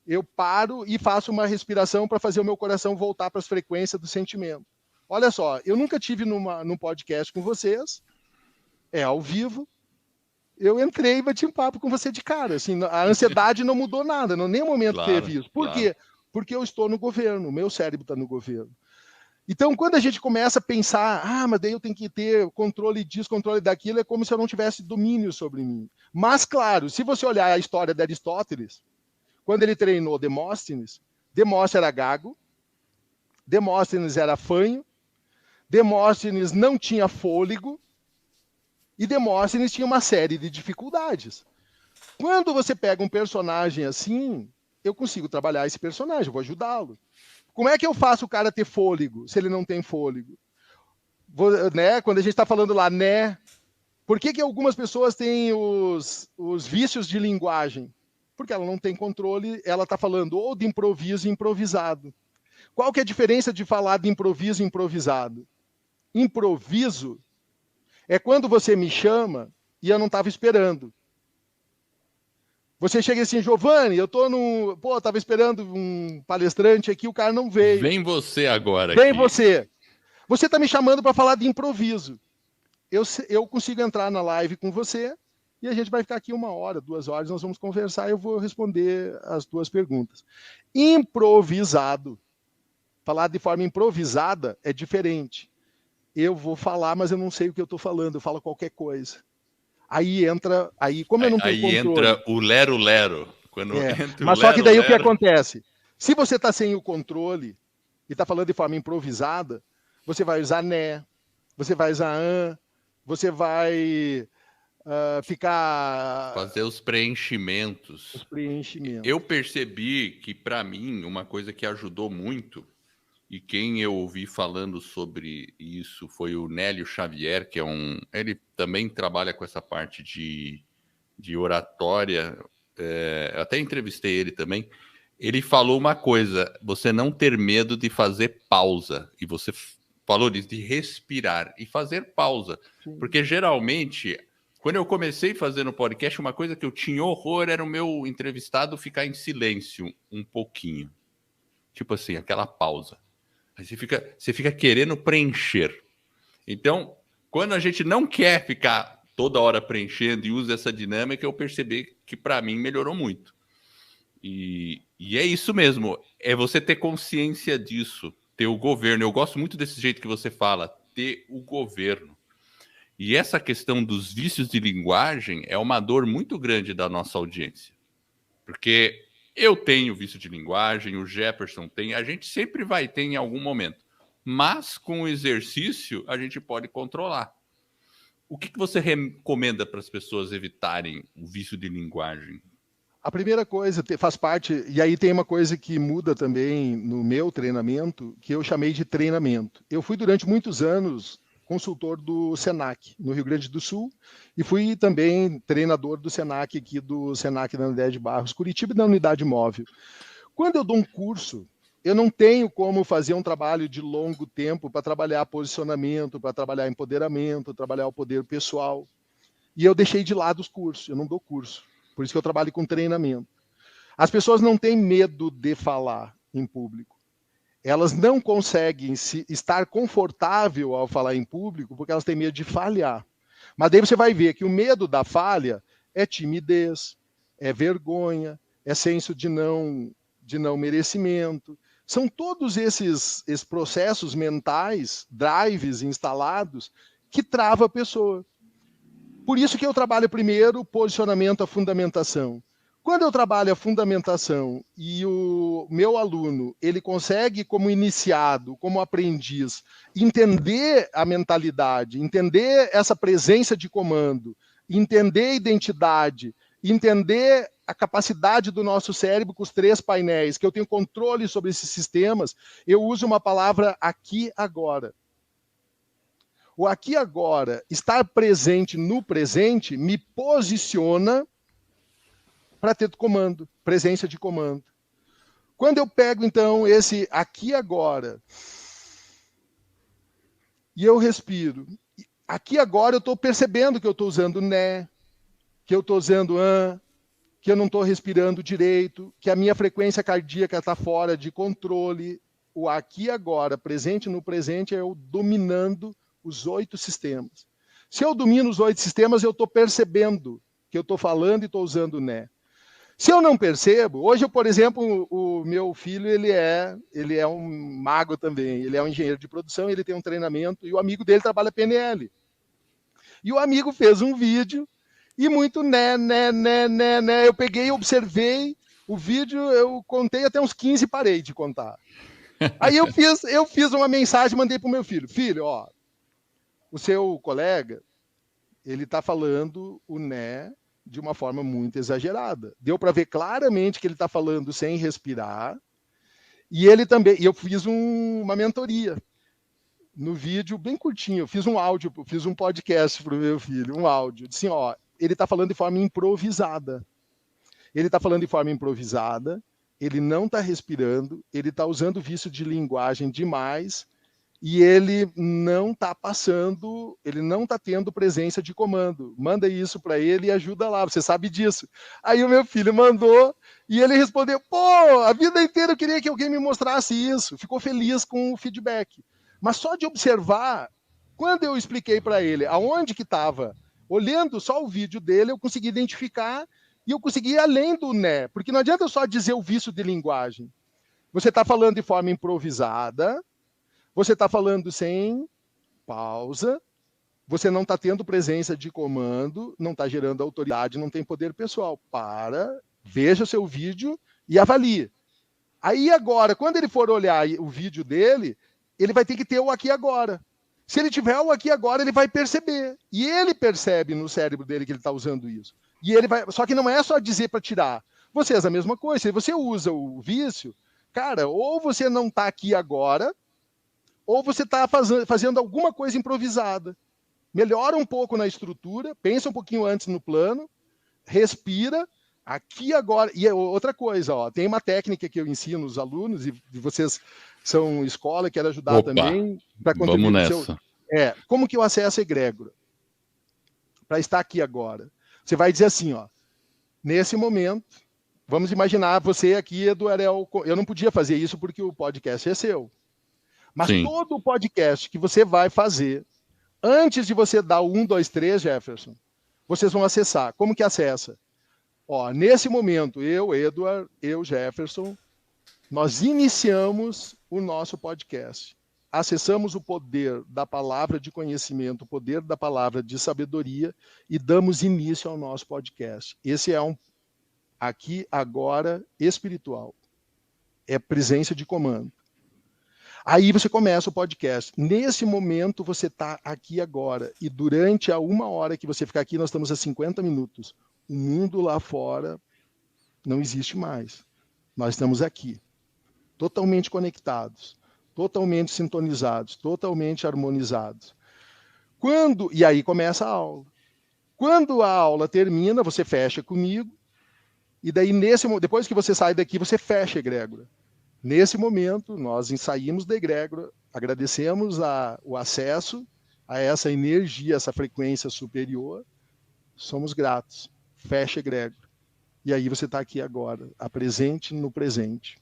eu paro e faço uma respiração para fazer o meu coração voltar para as frequências do sentimento. Olha só, eu nunca tive num podcast com vocês, ao vivo, eu entrei e bati um papo com você de cara. Assim, a ansiedade não mudou nada, em nenhum momento teve isso. Por quê? Porque eu estou no governo, o meu cérebro está no governo. Então, quando a gente começa a pensar, mas daí eu tenho que ter controle disso, controle daquilo, é como se eu não tivesse domínio sobre mim. Mas, claro, se você olhar a história de Aristóteles, quando ele treinou Demóstenes era gago, Demóstenes era fanho, Demóstenes não tinha fôlego e Demóstenes tinha uma série de dificuldades. Quando você pega um personagem assim, eu consigo trabalhar esse personagem, eu vou ajudá-lo. Como é que eu faço o cara ter fôlego, se ele não tem fôlego? Quando a gente está falando lá, né? Por que algumas pessoas têm os vícios de linguagem? Porque ela não tem controle, ela está falando ou de improviso e improvisado. Qual que é a diferença de falar de improviso e improvisado? Improviso é quando você me chama e eu não estava esperando. Você chega assim, Giovanni, eu tô estava esperando um palestrante aqui, o cara não veio. Vem você agora. Vem aqui. Você. Você está me chamando para falar de improviso. Eu consigo entrar na live com você e a gente vai ficar aqui 1 hora, 2 horas, nós vamos conversar e eu vou responder as 2 perguntas. Improvisado. Falar de forma improvisada é diferente. Eu vou falar, mas eu não sei o que eu estou falando, eu falo qualquer coisa. Como eu não tenho controle... Aí entra o lero-lero. Mas só que daí o que acontece? Se você está sem o controle e está falando de forma improvisada, você vai usar né, você vai usar você vai fazer os preenchimentos. Eu percebi que, para mim, uma coisa que ajudou muito, e quem eu ouvi falando sobre isso foi o Nélio Xavier, que ele também trabalha com essa parte de oratória. Eu até entrevistei ele também. Ele falou uma coisa: você não ter medo de fazer pausa. E você falou disso, de respirar e fazer pausa. Sim. Porque geralmente, quando eu comecei fazendo podcast, uma coisa que eu tinha horror era o meu entrevistado ficar em silêncio um pouquinho. Tipo assim, aquela pausa. Aí você fica querendo preencher. Então, quando a gente não quer ficar toda hora preenchendo e usa essa dinâmica, eu percebi que para mim melhorou muito. E é isso mesmo, é você ter consciência disso, ter o governo. Eu gosto muito desse jeito que você fala, ter o governo. E essa questão dos vícios de linguagem é uma dor muito grande da nossa audiência. Porque eu tenho vício de linguagem, o Jefferson tem, a gente sempre vai ter em algum momento. Mas com o exercício, a gente pode controlar. O que você recomenda para as pessoas evitarem o vício de linguagem? A primeira coisa, faz parte, e aí tem uma coisa que muda também no meu treinamento, que eu chamei de treinamento. Eu fui durante muitos anos consultor do Senac, no Rio Grande do Sul, e fui também treinador do Senac aqui, do Senac da André de Barros, Curitiba, e da Unidade Móvel. Quando eu dou um curso, eu não tenho como fazer um trabalho de longo tempo para trabalhar posicionamento, para trabalhar empoderamento, trabalhar o poder pessoal. E eu deixei de lado os cursos, eu não dou curso. Por isso que eu trabalho com treinamento. As pessoas não têm medo de falar em público. elas não conseguem estar confortável ao falar em público porque elas têm medo de falhar. Mas daí você vai ver que o medo da falha é timidez, é vergonha, é senso de não merecimento. São todos esses processos mentais, drives instalados, que travam a pessoa. Por isso que eu trabalho primeiro posicionamento, a fundamentação. Quando eu trabalho a fundamentação e o meu aluno ele consegue, como iniciado, como aprendiz, entender a mentalidade, entender essa presença de comando, entender a identidade, entender a capacidade do nosso cérebro com os 3 painéis, que eu tenho controle sobre esses sistemas, eu uso uma palavra aqui agora. O aqui agora, estar presente no presente, me posiciona para ter comando, presença de comando. Quando eu pego, então, esse aqui agora, e eu respiro, aqui agora eu estou percebendo que eu estou usando né, que eu estou usando que eu não estou respirando direito, que a minha frequência cardíaca está fora de controle. O aqui agora, presente no presente, é eu dominando os 8 sistemas. Se eu domino os 8 sistemas, eu estou percebendo que eu estou falando e estou usando né. Se eu não percebo, hoje, por exemplo, o meu filho, ele é um mago também, ele é um engenheiro de produção, ele tem um treinamento, e o amigo dele trabalha PNL. E o amigo fez um vídeo, e muito né, eu peguei e observei o vídeo, eu contei até uns 15 e parei de contar. Aí eu fiz uma mensagem, mandei para o meu filho, ó, o seu colega, ele está falando o né de uma forma muito exagerada. Deu para ver claramente que ele está falando sem respirar. E ele também. E eu fiz uma mentoria no vídeo bem curtinho. Eu fiz um áudio, fiz um podcast para o meu filho, um áudio. Assim, ó, ele está falando de forma improvisada. Ele está falando de forma improvisada. Ele não está respirando. Ele está usando vício de linguagem demais. E ele não está passando, ele não está tendo presença de comando. Manda isso para ele e ajuda lá, você sabe disso. Aí o meu filho mandou e ele respondeu, pô, a vida inteira eu queria que alguém me mostrasse isso. Ficou feliz com o feedback. Mas só de observar, quando eu expliquei para ele aonde que estava, olhando só o vídeo dele, eu consegui identificar e eu consegui ir além do né. Porque não adianta só dizer o vício de linguagem. Você está falando de forma improvisada, você está falando sem pausa, você não está tendo presença de comando, não está gerando autoridade, não tem poder pessoal. Veja seu vídeo e avalie. Aí agora, quando ele for olhar o vídeo dele, ele vai ter que ter o aqui agora. Se ele tiver o aqui agora, ele vai perceber. E ele percebe no cérebro dele que ele está usando isso. E ele vai. Só que não é só dizer para tirar. Você faz a mesma coisa. Se você usa o vício, cara, ou você não está aqui agora, ou você está fazendo alguma coisa improvisada. Melhora um pouco na estrutura, pensa um pouquinho antes no plano, respira, aqui agora. E outra coisa, ó, tem uma técnica que eu ensino os alunos, e vocês são escola, quero ajudar também. Vamos nessa. Como que eu acesso a egrégora? Para estar aqui agora. Você vai dizer assim, ó, nesse momento, vamos imaginar você aqui, Eduardo, eu não podia fazer isso porque o podcast é seu. Mas sim, todo o podcast que você vai fazer, antes de você dar o 1, 2, 3, Jefferson, vocês vão acessar. Como que acessa? Ó, nesse momento, eu, Edward, eu, Jefferson, nós iniciamos o nosso podcast. Acessamos o poder da palavra de conhecimento, o poder da palavra de sabedoria e damos início ao nosso podcast. Esse é um aqui, agora, espiritual. É presença de comando. Aí você começa o podcast. Nesse momento, você está aqui agora. E durante a 1 hora que você ficar aqui, nós estamos a 50 minutos. O mundo lá fora não existe mais. Nós estamos aqui, totalmente conectados, totalmente sintonizados, totalmente harmonizados. E aí começa a aula. Quando a aula termina, você fecha comigo. E daí, depois que você sai daqui, você fecha a egrégora. Nesse momento, nós saímos da egrégora, agradecemos o acesso a essa energia, essa frequência superior, somos gratos, fecha egrégora. E aí você está aqui agora, presente no presente.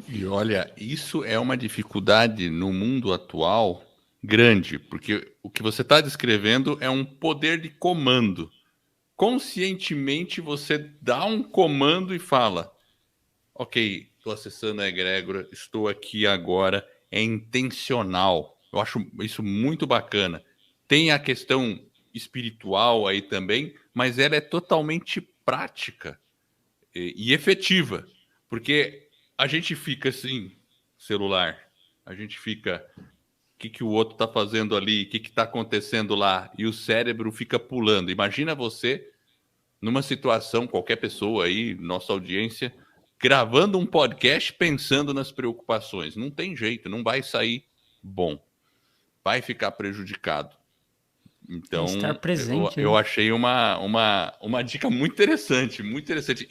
E olha, isso é uma dificuldade no mundo atual grande, porque o que você está descrevendo é um poder de comando. Conscientemente você dá um comando e fala: ok, estou acessando a egrégora, estou aqui agora, é intencional. Eu acho isso muito bacana. Tem a questão espiritual aí também, mas ela é totalmente prática e efetiva, porque a gente fica assim, celular, a gente fica, o que o outro está fazendo ali, o que está acontecendo lá, e o cérebro fica pulando. Imagina você numa situação, qualquer pessoa aí, nossa audiência, gravando um podcast pensando nas preocupações. Não tem jeito, não vai sair bom. Vai ficar prejudicado. É estar Então, presente, eu né? achei uma dica muito interessante, muito interessante.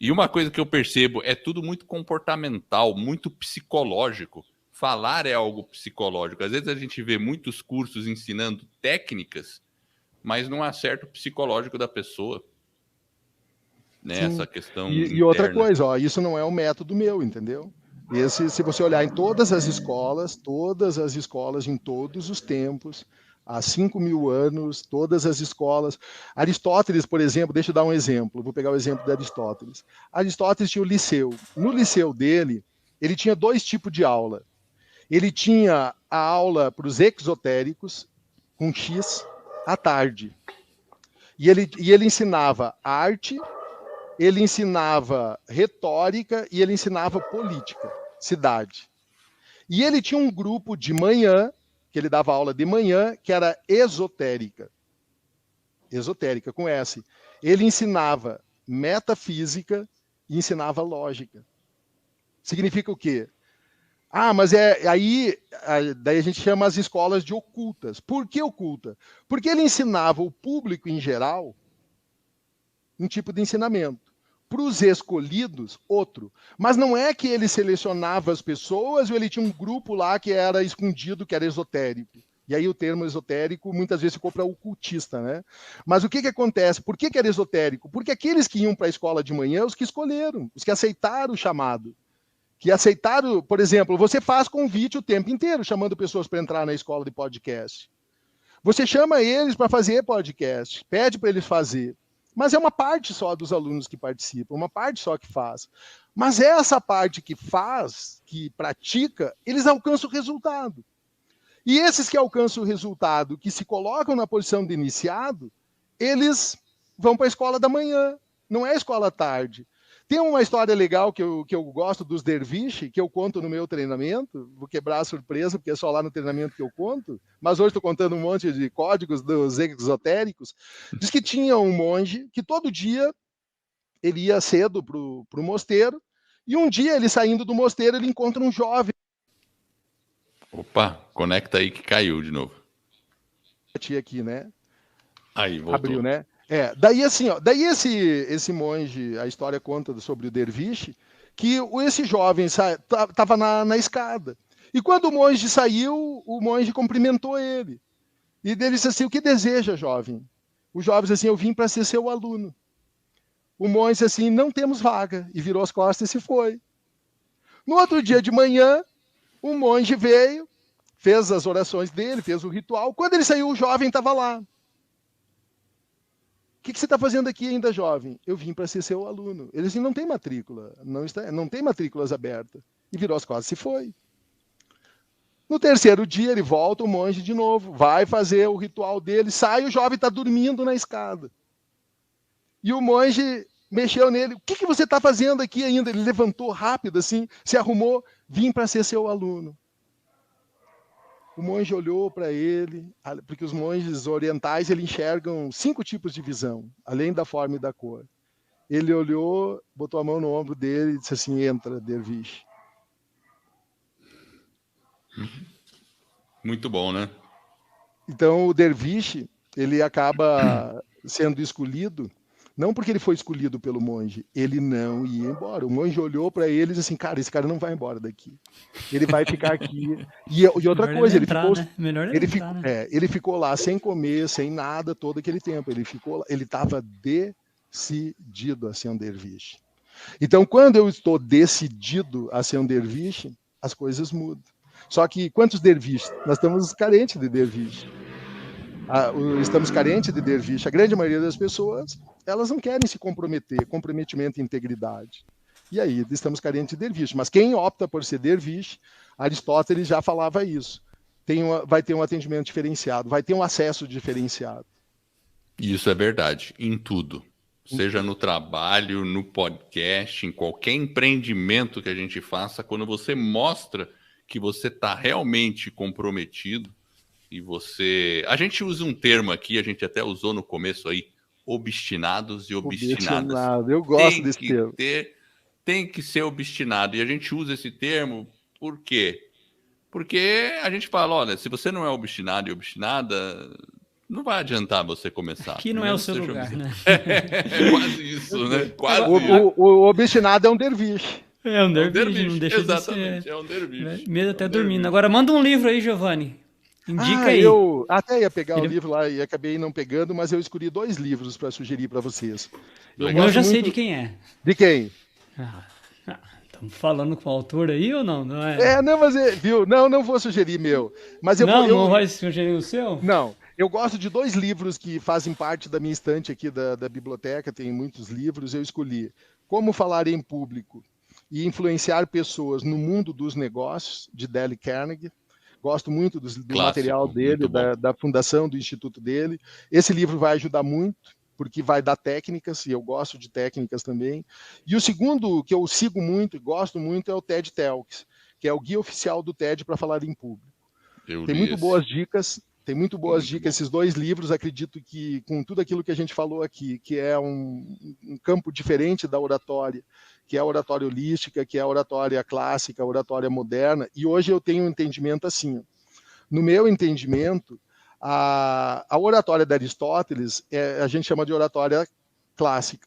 E uma coisa que eu percebo é tudo muito comportamental, muito psicológico. Falar é algo psicológico. Às vezes a gente vê muitos cursos ensinando técnicas, mas não acerta o psicológico da pessoa, né? Sim. Essa questão E outra interna. coisa, ó, isso não é um método meu, entendeu? Esse, se você olhar em todas as escolas em todos os tempos, há 5.000 anos, todas as escolas. Aristóteles, por exemplo, deixa eu dar um exemplo, vou pegar o exemplo de Aristóteles. Aristóteles tinha o liceu. No liceu dele, ele tinha dois tipos de aula. Ele tinha a aula para os exotéricos, com X, à tarde. E ele ensinava arte, ele ensinava retórica e ele ensinava política, cidade. E ele tinha um grupo de manhã, que ele dava aula de manhã, que era esotérica. Esotérica, com S. Ele ensinava metafísica e ensinava lógica. Significa o quê? Ah, mas daí a gente chama as escolas de ocultas. Por que oculta? Porque ele ensinava o público em geral um tipo de ensinamento. Para os escolhidos, outro. Mas não é que ele selecionava as pessoas ou ele tinha um grupo lá que era escondido, que era esotérico. E aí o termo esotérico muitas vezes ficou para ocultista, né? Mas o que acontece? Por que era esotérico? Porque aqueles que iam para a escola de manhã, os que escolheram, os que aceitaram o chamado. Que aceitaram, por exemplo, você faz convite o tempo inteiro, chamando pessoas para entrar na escola de podcast. Você chama eles para fazer podcast, pede para eles fazer. Mas é uma parte só dos alunos que participam, uma parte só que faz. Mas essa parte que faz, que pratica, eles alcançam o resultado. E esses que alcançam o resultado, que se colocam na posição de iniciado, eles vão para a escola da manhã, não é a escola à tarde. Tem uma história legal que eu gosto dos derviche, que eu conto no meu treinamento, vou quebrar a surpresa, porque é só lá no treinamento que eu conto, mas hoje estou contando um monte de códigos dos exotéricos. Diz que tinha um monge que todo dia ele ia cedo para o mosteiro, e um dia ele saindo do mosteiro, ele encontra um jovem. Opa, conecta aí que caiu de novo. Aqui, né? Aí, voltou. Abriu, né? Daí assim, ó, daí esse monge, a história conta sobre o derviche, que esse jovem estava na escada. E quando o monge saiu, o monge cumprimentou ele. E ele disse assim: o que deseja, jovem? O jovem disse assim: eu vim para ser seu aluno. O monge disse assim: não temos vaga. E virou as costas e se foi. No outro dia de manhã, o monge veio, fez as orações dele, fez o ritual. Quando ele saiu, o jovem estava lá. O que você está fazendo aqui ainda, jovem? Eu vim para ser seu aluno. Ele disse: não tem matrícula, não tem matrículas abertas. E virou as costas e se foi. No terceiro dia, ele volta, o monge de novo, vai fazer o ritual dele, sai, o jovem está dormindo na escada. E o monge mexeu nele: o que você está fazendo aqui ainda? Ele levantou rápido, assim, se arrumou: vim para ser seu aluno. O monge olhou para ele, porque os monges orientais eles enxergam 5 tipos de visão, além da forma e da cor. Ele olhou, botou a mão no ombro dele e disse assim: entra, derviche. Muito bom, né? Então o derviche, ele acaba sendo escolhido, não porque ele foi escolhido pelo monge, ele não ia embora. O monge olhou para ele e disse assim: cara, esse cara não vai embora daqui. Ele vai ficar aqui. E outra Melhor coisa, ele entrar, né? Melhor ele entrar, né? ele ficou lá sem comer, sem nada todo aquele tempo. Ele estava decidido a ser um derviche. Então, quando eu estou decidido a ser um derviche, as coisas mudam. Só que quantos derviches? Nós estamos carentes de derviche. Estamos carentes de derviche. A grande maioria das pessoas, elas não querem se comprometer, comprometimento e integridade. E aí, estamos carentes de derviche. Mas quem opta por ser derviche, Aristóteles já falava isso. Vai ter um atendimento diferenciado, vai ter um acesso diferenciado. Isso é verdade, em tudo. Seja no trabalho, no podcast, em qualquer empreendimento que a gente faça, quando você mostra que você está realmente comprometido e você... A gente usa um termo aqui, a gente até usou no começo aí, obstinados e obstinadas. Eu gosto desse termo. Tem que ser obstinado. E a gente usa esse termo por quê? Porque a gente fala, olha, se você não é obstinado e obstinada, não vai adiantar você começar. Aqui não é o seu lugar, né? É quase isso, né? Quase o obstinado é um derviche. É um derviche, não deixa exatamente, de ser. É um derviche. Mesmo até dormindo. Agora, manda um livro aí, Giovanni. Indica aí. Eu até ia pegar o livro lá e acabei não pegando, mas eu escolhi 2 livros para sugerir para vocês. Eu já sei de quem é. De quem? Estamos falando com o autor aí ou não? Não é? Não, mas viu? Não vou sugerir meu. Mas não vai sugerir o seu? Não. Eu gosto de 2 livros que fazem parte da minha estante aqui da biblioteca, tem muitos livros. Eu escolhi Como Falar em Público e Influenciar Pessoas no Mundo dos Negócios, de Dale Carnegie. Gosto muito do material dele, da fundação, do instituto dele. Esse livro vai ajudar muito, porque vai dar técnicas, e eu gosto de técnicas também. E o segundo, que eu sigo muito e gosto muito, é o TED Talks, que é o guia oficial do TED para falar em público. Tem muito boas dicas. Tem muito boas dicas, esses 2 livros. Acredito que com tudo aquilo que a gente falou aqui, que é um campo diferente da oratória, que é a oratória holística, que é a oratória clássica, a oratória moderna, e hoje eu tenho um entendimento assim. No meu entendimento, a oratória de Aristóteles, a gente chama de oratória clássica.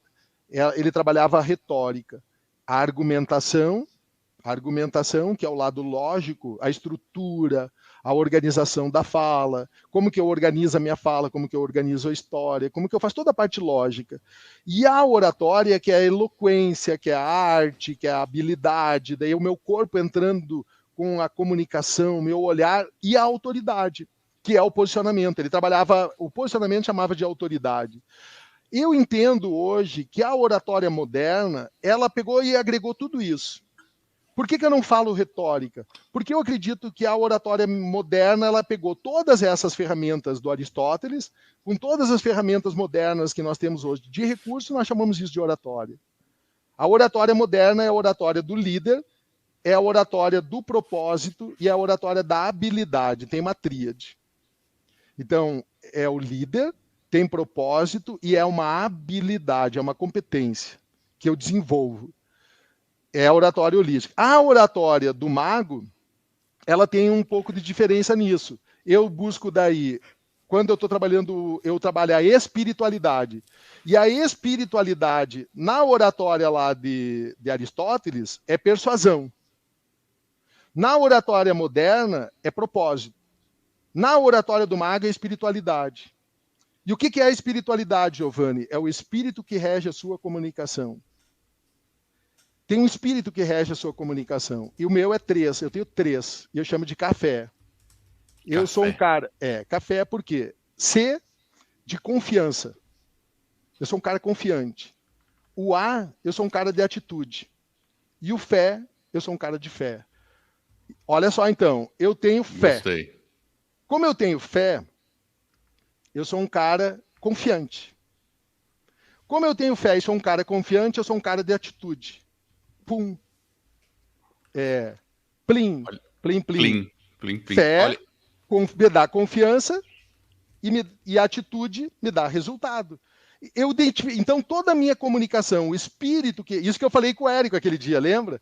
Ele trabalhava a retórica, a argumentação, que é o lado lógico, a estrutura, a organização da fala, como que eu organizo a minha fala, como que eu organizo a história, como que eu faço toda a parte lógica. E a oratória, que é a eloquência, que é a arte, que é a habilidade, daí o meu corpo entrando com a comunicação, o meu olhar e a autoridade, que é o posicionamento. Ele trabalhava, o posicionamento chamava de autoridade. Eu entendo hoje que a oratória moderna, ela pegou e agregou tudo isso. Por que eu não falo retórica? Porque eu acredito que a oratória moderna, ela pegou todas essas ferramentas do Aristóteles, com todas as ferramentas modernas que nós temos hoje de recurso, nós chamamos isso de oratória. A oratória moderna é a oratória do líder, é a oratória do propósito e é a oratória da habilidade, tem uma tríade. Então, é o líder, tem propósito e é uma habilidade, é uma competência que eu desenvolvo. É a oratória holística. A oratória do mago, ela tem um pouco de diferença nisso. Eu busco daí, quando eu estou trabalhando, eu trabalho a espiritualidade. E a espiritualidade, na oratória lá de Aristóteles, é persuasão. Na oratória moderna, é propósito. Na oratória do mago, é espiritualidade. E o que é a espiritualidade, Giovanni? É o espírito que rege a sua comunicação. Tem um espírito que rege a sua comunicação. E o meu é 3. Eu tenho 3. E eu chamo de café. Eu sou um cara... café por quê? C, de confiança. Eu sou um cara confiante. O A, eu sou um cara de atitude. E o fé, eu sou um cara de fé. Olha só, então. Eu tenho fé. Gostei. Como eu tenho fé, eu sou um cara confiante. Como eu tenho fé e sou um cara confiante, eu sou um cara de atitude. Pum. Plim. Plim, plim. Plim. Fé me dá confiança e a atitude me dá resultado. Então, toda a minha comunicação, o espírito, isso que eu falei com o Érico aquele dia, lembra?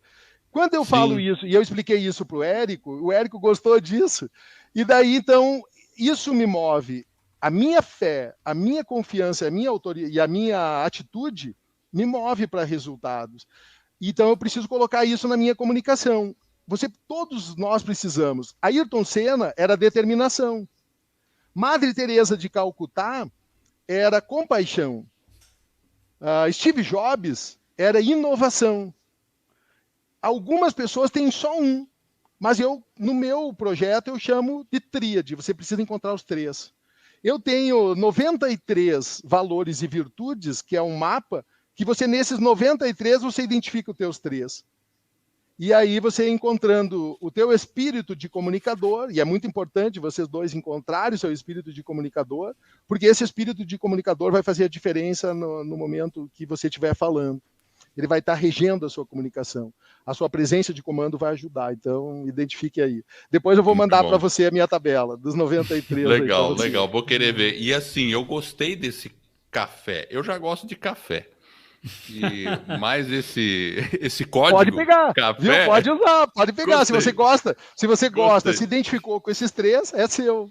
Quando eu falo isso, e eu expliquei isso para o Érico gostou disso. E daí, então, isso me move. A minha fé, a minha confiança, a minha autoridade e a minha atitude me move para resultados. Então, eu preciso colocar isso na minha comunicação. Todos nós precisamos. Ayrton Senna era determinação. Madre Teresa de Calcutá era compaixão. Steve Jobs era inovação. Algumas pessoas têm só um, mas no meu projeto, eu chamo de tríade. Você precisa encontrar os 3. Eu tenho 93 valores e virtudes, que é um mapa, que você, nesses 93, você identifica os teus 3. E aí você encontrando o teu espírito de comunicador, e é muito importante vocês dois encontrarem o seu espírito de comunicador, porque esse espírito de comunicador vai fazer a diferença no momento que você estiver falando. Ele vai estar regendo a sua comunicação. A sua presença de comando vai ajudar, então identifique aí. Depois eu vou mandar para você a minha tabela, dos 93. Legal, legal, vou querer ver. E assim, eu gostei desse café, eu já gosto de café. Mais esse código. Pode pegar, café, viu? Pode usar, pode pegar. Gostei. Se você gosta, se identificou com esses 3, é seu.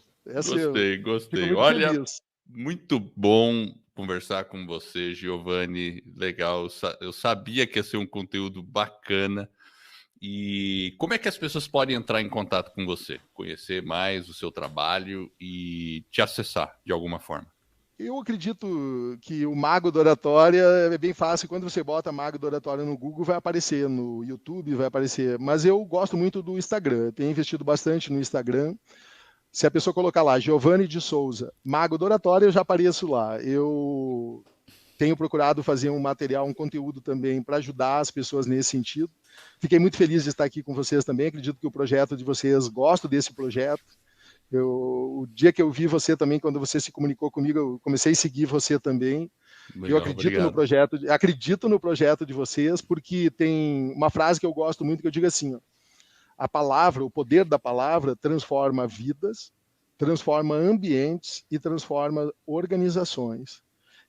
Gostei. Olha, feliz. Muito bom conversar com você, Giovanni. Legal. Eu sabia que ia ser um conteúdo bacana. E como é que as pessoas podem entrar em contato com você? Conhecer mais o seu trabalho e te acessar de alguma forma? Eu acredito que o Mago da Oratória é bem fácil. Quando você bota Mago da Oratória no Google, vai aparecer, no YouTube vai aparecer. Mas eu gosto muito do Instagram. Eu tenho investido bastante no Instagram. Se a pessoa colocar lá, Giovanni de Souza, Mago da Oratória, eu já apareço lá. Eu tenho procurado fazer um material, um conteúdo também para ajudar as pessoas nesse sentido. Fiquei muito feliz de estar aqui com vocês também. Acredito que o projeto de vocês, gosto desse projeto. O dia que eu vi você também, quando você se comunicou comigo, eu comecei a seguir você também. Legal, eu acredito no projeto de vocês, porque tem uma frase que eu gosto muito, que eu digo assim, ó, a palavra, o poder da palavra transforma vidas, transforma ambientes e transforma organizações.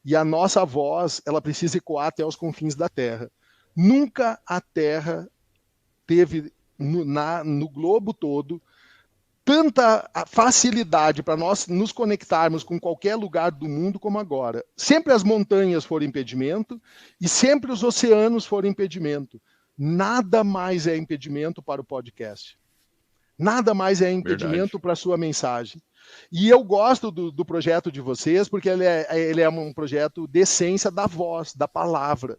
E a nossa voz, ela precisa ecoar até os confins da Terra. Nunca a Terra teve, no globo todo, tanta facilidade para nós nos conectarmos com qualquer lugar do mundo como agora. Sempre as montanhas foram impedimento e sempre os oceanos foram impedimento. Nada mais é impedimento para o podcast. Nada mais é impedimento para a sua mensagem. E eu gosto do projeto de vocês, porque ele é um projeto de essência da voz, da palavra.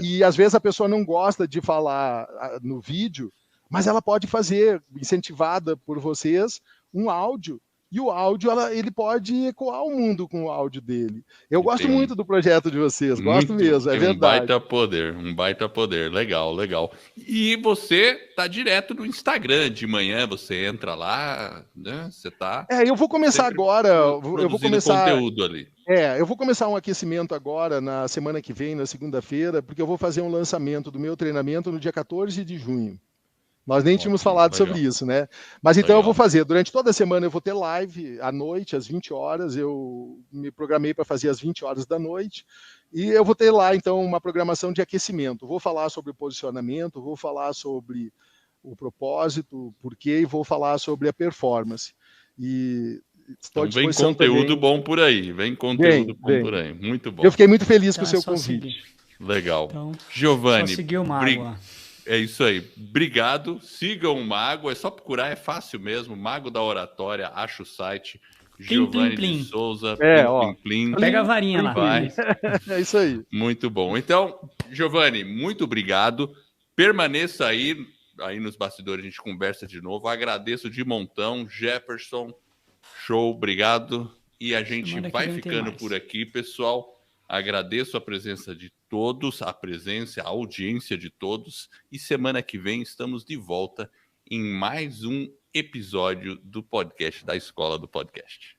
E às vezes a pessoa não gosta de falar no vídeo, mas ela pode fazer, incentivada por vocês, um áudio. E o áudio, ele pode ecoar o mundo com o áudio dele. Eu gosto muito do projeto de vocês, gosto mesmo, é verdade. Um baita poder. Legal. E você tá direto no Instagram de manhã, você entra lá, né? Você tá... eu vou começar agora, eu vou começar... conteúdo ali. Eu vou começar um aquecimento agora, na semana que vem, na segunda-feira, porque eu vou fazer um lançamento do meu treinamento no dia 14 de junho. Nós nem tínhamos falado sobre isso, né? Mas então eu vou fazer, durante toda a semana eu vou ter live à noite, às 20 horas, eu me programei para fazer às 20 horas da noite, e eu vou ter lá então uma programação de aquecimento. Vou falar sobre o posicionamento, vou falar sobre o propósito, o porquê, e vou falar sobre a performance. E então vem conteúdo também. Bom por aí, por aí, muito bom. Eu fiquei muito feliz com o seu convite. Seguir. Legal. Então, Giovanni, só seguir o Mago lá. É isso aí. Obrigado. Sigam o Mago. É só procurar, é fácil mesmo. Mago da Oratória, acha o site. Giovanni de Souza. Plim. Pega a varinha lá. Vai. É isso aí. Muito bom. Então, Giovanni, muito obrigado. Permaneça aí nos bastidores, a gente conversa de novo. Agradeço de montão. Jefferson, show, obrigado. E a gente vai ficando por aqui, pessoal. Agradeço a presença de todos, a audiência de todos. E semana que vem estamos de volta em mais um episódio do podcast da Escola do Podcast.